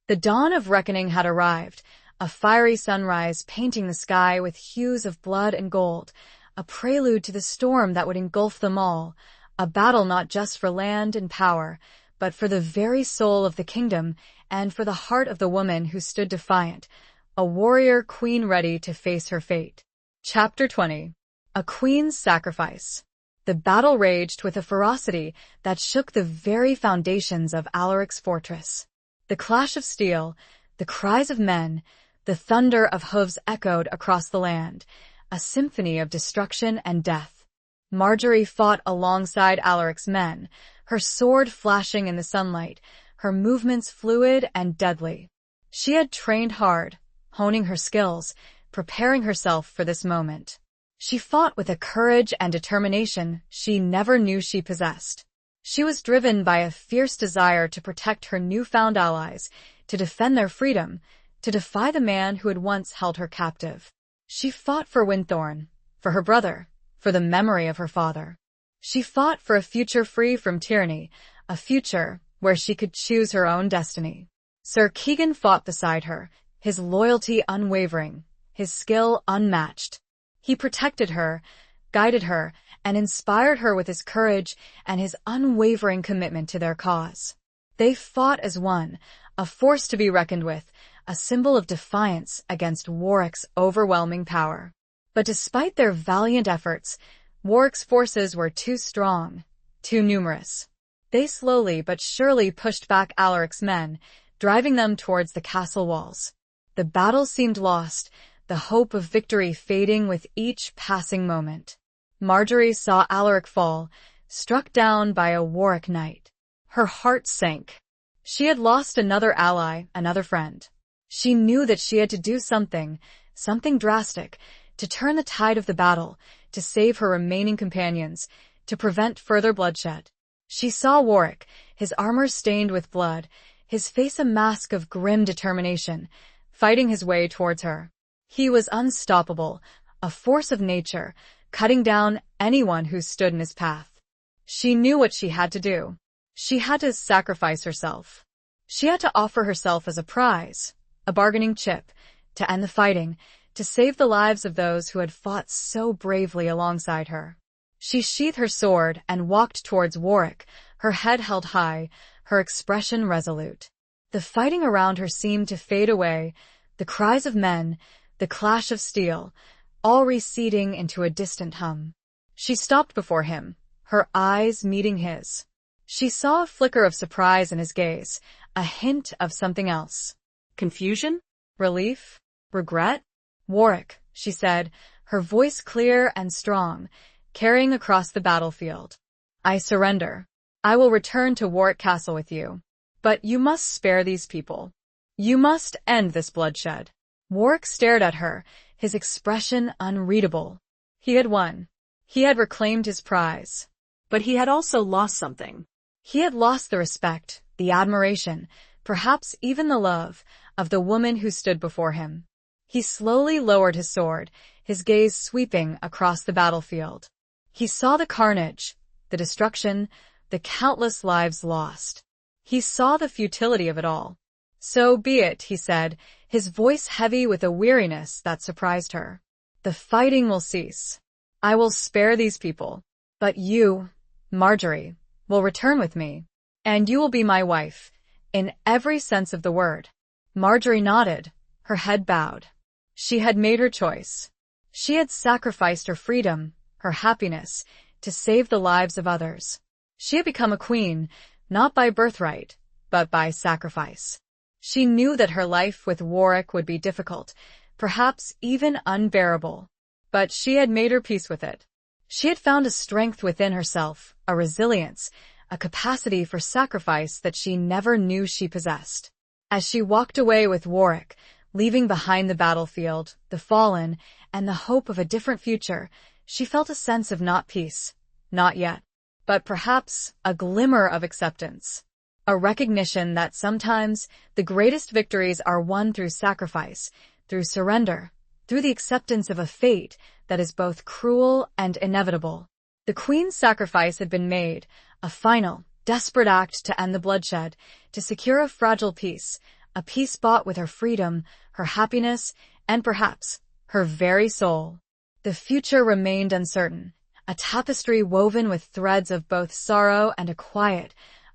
The dawn of reckoning had arrived, a fiery sunrise painting the sky with hues of blood and gold, a prelude to the storm that would engulf them all, a battle not just for land and power, but for the very soul of the kingdom and for the heart of the woman who stood defiant, a warrior queen ready to face her fate. Chapter 20. A Queen's Sacrifice. The battle raged with a ferocity that shook the very foundations of Alaric's fortress. The clash of steel, the cries of men, the thunder of hooves echoed across the land, a symphony of destruction and death. Marjorie fought alongside Alaric's men, her sword flashing in the sunlight, her movements fluid and deadly. She had trained hard, honing her skills, preparing herself for this moment. She fought with a courage and determination she never knew she possessed. She was driven by a fierce desire to protect her newfound allies, to defend their freedom, to defy the man who had once held her captive. She fought for Winthorne, for her brother, for the memory of her father. She fought for a future free from tyranny, a future where she could choose her own destiny. Sir Keegan fought beside her, his loyalty unwavering, his skill unmatched. He protected her, guided her, and inspired her with his courage and his unwavering commitment to their cause. They fought as one, a force to be reckoned with, a symbol of defiance against Warwick's overwhelming power. But despite their valiant efforts, Warwick's forces were too strong, too numerous. They slowly but surely pushed back Alaric's men, driving them towards the castle walls. The battle seemed lost, the hope of victory fading with each passing moment. Marjorie saw Alaric fall, struck down by a Warwick knight. Her heart sank. She had lost another ally, another friend. She knew that she had to do something drastic, to turn the tide of the battle, to save her remaining companions, to prevent further bloodshed. She saw Warwick, his armor stained with blood, his face a mask of grim determination, fighting his way towards her. He was unstoppable, a force of nature, cutting down anyone who stood in his path. She knew what she had to do. She had to sacrifice herself. She had to offer herself as a prize, a bargaining chip, to end the fighting, to save the lives of those who had fought so bravely alongside her. She sheathed her sword and walked towards Warwick, her head held high, her expression resolute. The fighting around her seemed to fade away, the cries of men, the clash of steel, all receding into a distant hum. She stopped before him, her eyes meeting his. She saw a flicker of surprise in his gaze, a hint of something else. Confusion? Relief? Regret? Warwick, she said, her voice clear and strong, carrying across the battlefield. I surrender. I will return to Warwick Castle with you. But you must spare these people. You must end this bloodshed. Warwick stared at her, his expression unreadable. He had won. He had reclaimed his prize. But he had also lost something. He had lost the respect, the admiration, perhaps even the love, of the woman who stood before him. He slowly lowered his sword, his gaze sweeping across the battlefield. He saw the carnage, the destruction, the countless lives lost. He saw the futility of it all. So be it, he said, his voice heavy with a weariness that surprised her. The fighting will cease. I will spare these people. But you, Marjorie, will return with me. And you will be my wife, in every sense of the word. Marjorie nodded, her head bowed. She had made her choice. She had sacrificed her freedom, her happiness, to save the lives of others. She had become a queen, not by birthright, but by sacrifice. She knew that her life with Warwick would be difficult, perhaps even unbearable. But she had made her peace with it. She had found a strength within herself, a resilience, a capacity for sacrifice that she never knew she possessed. As she walked away with Warwick, leaving behind the battlefield, the fallen, and the hope of a different future, she felt a sense of not peace, not yet, but perhaps a glimmer of acceptance. A recognition that sometimes the greatest victories are won through sacrifice, through surrender, through the acceptance of a fate that is both cruel and inevitable. The Queen's sacrifice had been made, a final, desperate act to end the bloodshed, to secure a fragile peace, a peace bought with her freedom, her happiness, and perhaps her very soul. The future remained uncertain, a tapestry woven with threads of both sorrow and a quiet,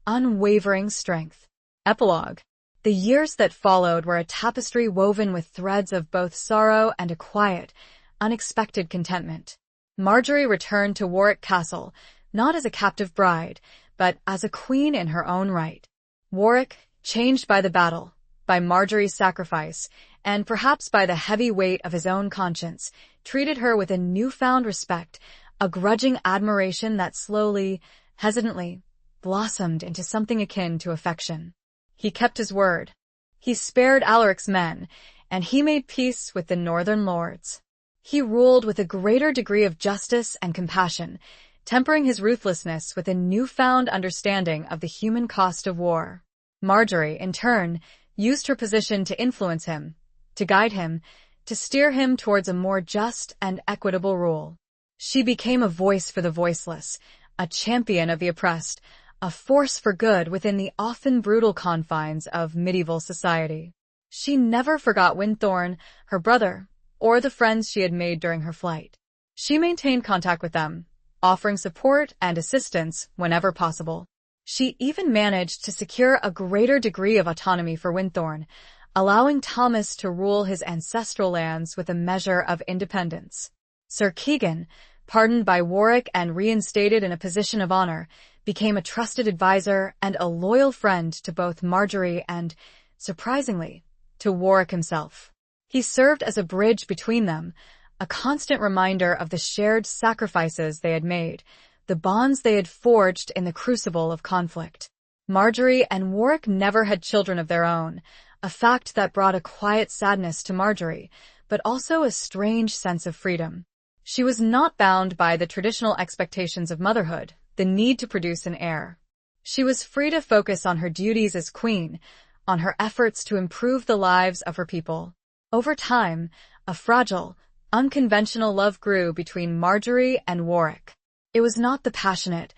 unwavering strength. Epilogue. The years that followed were a tapestry woven with threads of both sorrow and a quiet, unexpected contentment. Marjorie returned to Warwick Castle, not as a captive bride, but as a queen in her own right. Warwick, changed by the battle, by Marjorie's sacrifice, and perhaps by the heavy weight of his own conscience, treated her with a newfound respect, a grudging admiration that slowly, hesitantly, blossomed into something akin to affection. He kept his word. He spared Alaric's men, and he made peace with the northern lords. He ruled with a greater degree of justice and compassion, tempering his ruthlessness with a newfound understanding of the human cost of war. Marjorie, in turn, used her position to influence him, to guide him, to steer him towards a more just and equitable rule. She became a voice for the voiceless, a champion of the oppressed, a force for good within the often brutal confines of medieval society. She never forgot Winthorne, her brother, or the friends she had made during her flight. She maintained contact with them, offering support and assistance whenever possible. She even managed to secure a greater degree of autonomy for Winthorne, allowing Thomas to rule his ancestral lands with a measure of independence. Sir Keegan, pardoned by Warwick and reinstated in a position of honor, became a trusted advisor and a loyal friend to both Marjorie and, surprisingly, to Warwick himself. He served as a bridge between them, a constant reminder of the shared sacrifices they had made, the bonds they had forged in the crucible of conflict. Marjorie and Warwick never had children of their own, a fact that brought a quiet sadness to Marjorie, but also a strange sense of freedom. She was not bound by the traditional expectations of motherhood, the need to produce an heir. She was free to focus on her duties as queen, on her efforts to improve the lives of her people. Over time, A fragile, unconventional love grew between Marjorie and Warwick. It was not the passionate,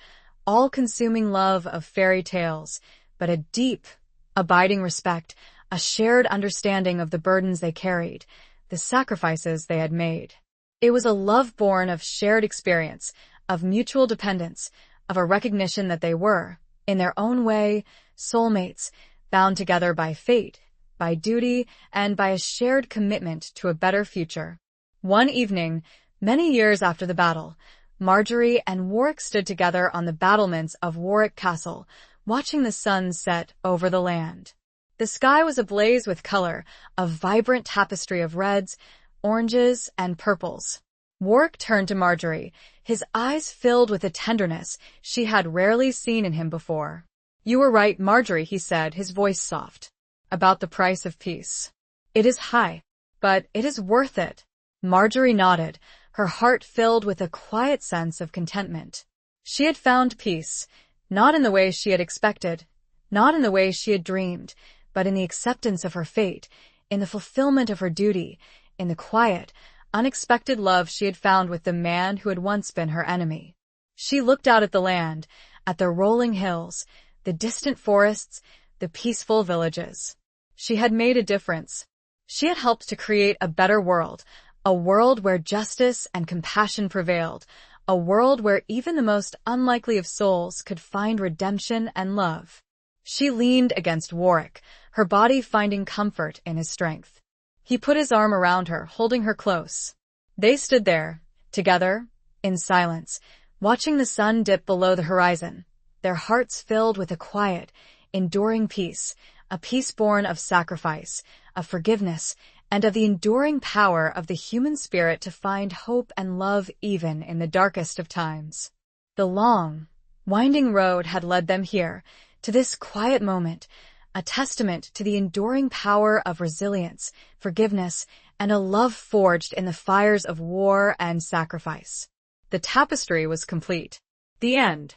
all-consuming love of fairy tales, but a deep, abiding respect, a shared understanding of the burdens they carried, the sacrifices they had made. It was a love born of shared experience, of mutual dependence, of a recognition that they were, in their own way, soulmates, bound together by fate, by duty, and by a shared commitment to a better future. One evening, many years after the battle, Marjorie and Warwick stood together on the battlements of Warwick Castle, watching the sun set over the land. The sky was ablaze with color, a vibrant tapestry of reds, oranges, and purples. Warwick turned to Marjorie, his eyes filled with a tenderness she had rarely seen in him before. "You were right, Marjorie," he said, his voice soft, "about the price of peace. It is high, but it is worth it." Marjorie nodded, her heart filled with a quiet sense of contentment. She had found peace, not in the way she had expected, not in the way she had dreamed, but in the acceptance of her fate, in the fulfillment of her duty, in the quiet, unexpected love she had found with the man who had once been her enemy. She looked out at the land, at the rolling hills, the distant forests, the peaceful villages. She had made a difference. She had helped to create a better world, a world where justice and compassion prevailed, a world where even the most unlikely of souls could find redemption and love. She leaned against Warwick, her body finding comfort in his strength. He put his arm around her, holding her close. They stood there, together, in silence, watching the sun dip below the horizon, their hearts filled with a quiet, enduring peace, a peace born of sacrifice, of forgiveness, and of the enduring power of the human spirit to find hope and love even in the darkest of times. The long, winding road had led them here, to this quiet moment, a testament to the enduring power of resilience, forgiveness, and a love forged in the fires of war and sacrifice. The tapestry was complete. The end.